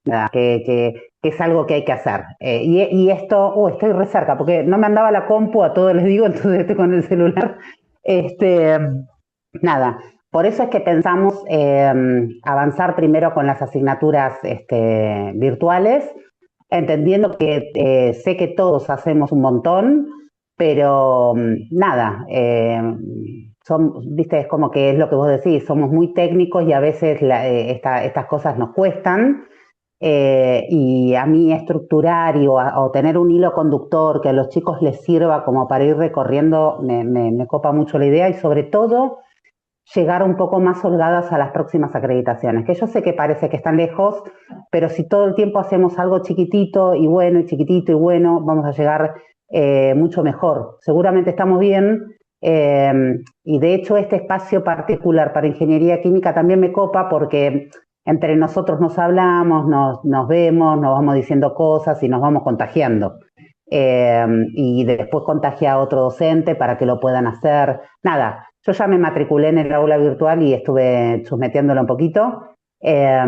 nada, que es algo que hay que hacer. Y esto, estoy re cerca, porque no me andaba la compu, a todos les digo, entonces estoy con el celular. Nada, por eso es que pensamos avanzar primero con las asignaturas virtuales, entendiendo que sé que todos hacemos un montón, pero nada, viste, es como que es lo que vos decís, somos muy técnicos y a veces estas cosas nos cuestan. Y a mí estructurar o tener un hilo conductor que a los chicos les sirva como para ir recorriendo, me copa mucho la idea y sobre todo llegar un poco más holgadas a las próximas acreditaciones, que yo sé que parece que están lejos, pero si todo el tiempo hacemos algo chiquitito y bueno, y chiquitito y bueno, vamos a llegar mucho mejor. Seguramente estamos bien, y de hecho este espacio particular para ingeniería química también me copa porque entre nosotros nos hablamos, nos vemos, nos vamos diciendo cosas y nos vamos contagiando. Y después contagia a otro docente para que lo puedan hacer. Nada, yo ya me matriculé en el aula virtual y estuve chusmeteándolo un poquito. La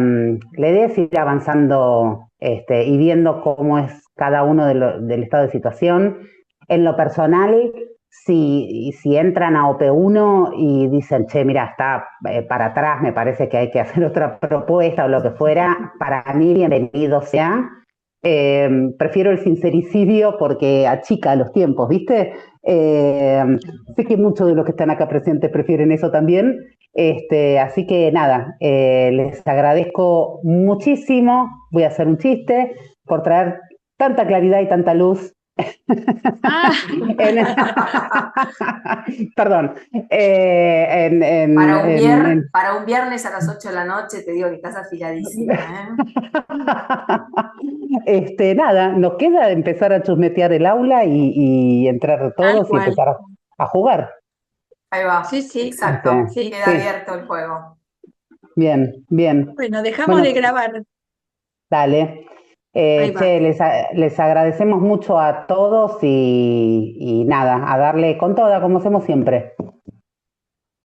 idea es ir avanzando y viendo cómo es cada uno del estado de situación. En lo personal, si entran a OP1 y dicen, che, mira, está para atrás, me parece que hay que hacer otra propuesta o lo que fuera, para mí bienvenido sea. Prefiero el sincericidio porque achica los tiempos, ¿viste? Sé que muchos de los que están acá presentes prefieren eso también. Así que nada, les agradezco muchísimo, voy a hacer un chiste, por traer tanta claridad y tanta luz. Perdón. Para un viernes a las 8 de la noche te digo que estás afiladísima, Nada, nos queda empezar a chusmetear el aula y entrar todos y empezar a jugar. Ahí va. Sí, sí. Exacto. Sí, queda abierto el juego. Bien. Bueno, dejamos de grabar. Dale. Les agradecemos mucho a todos y nada, a darle con toda, como hacemos siempre.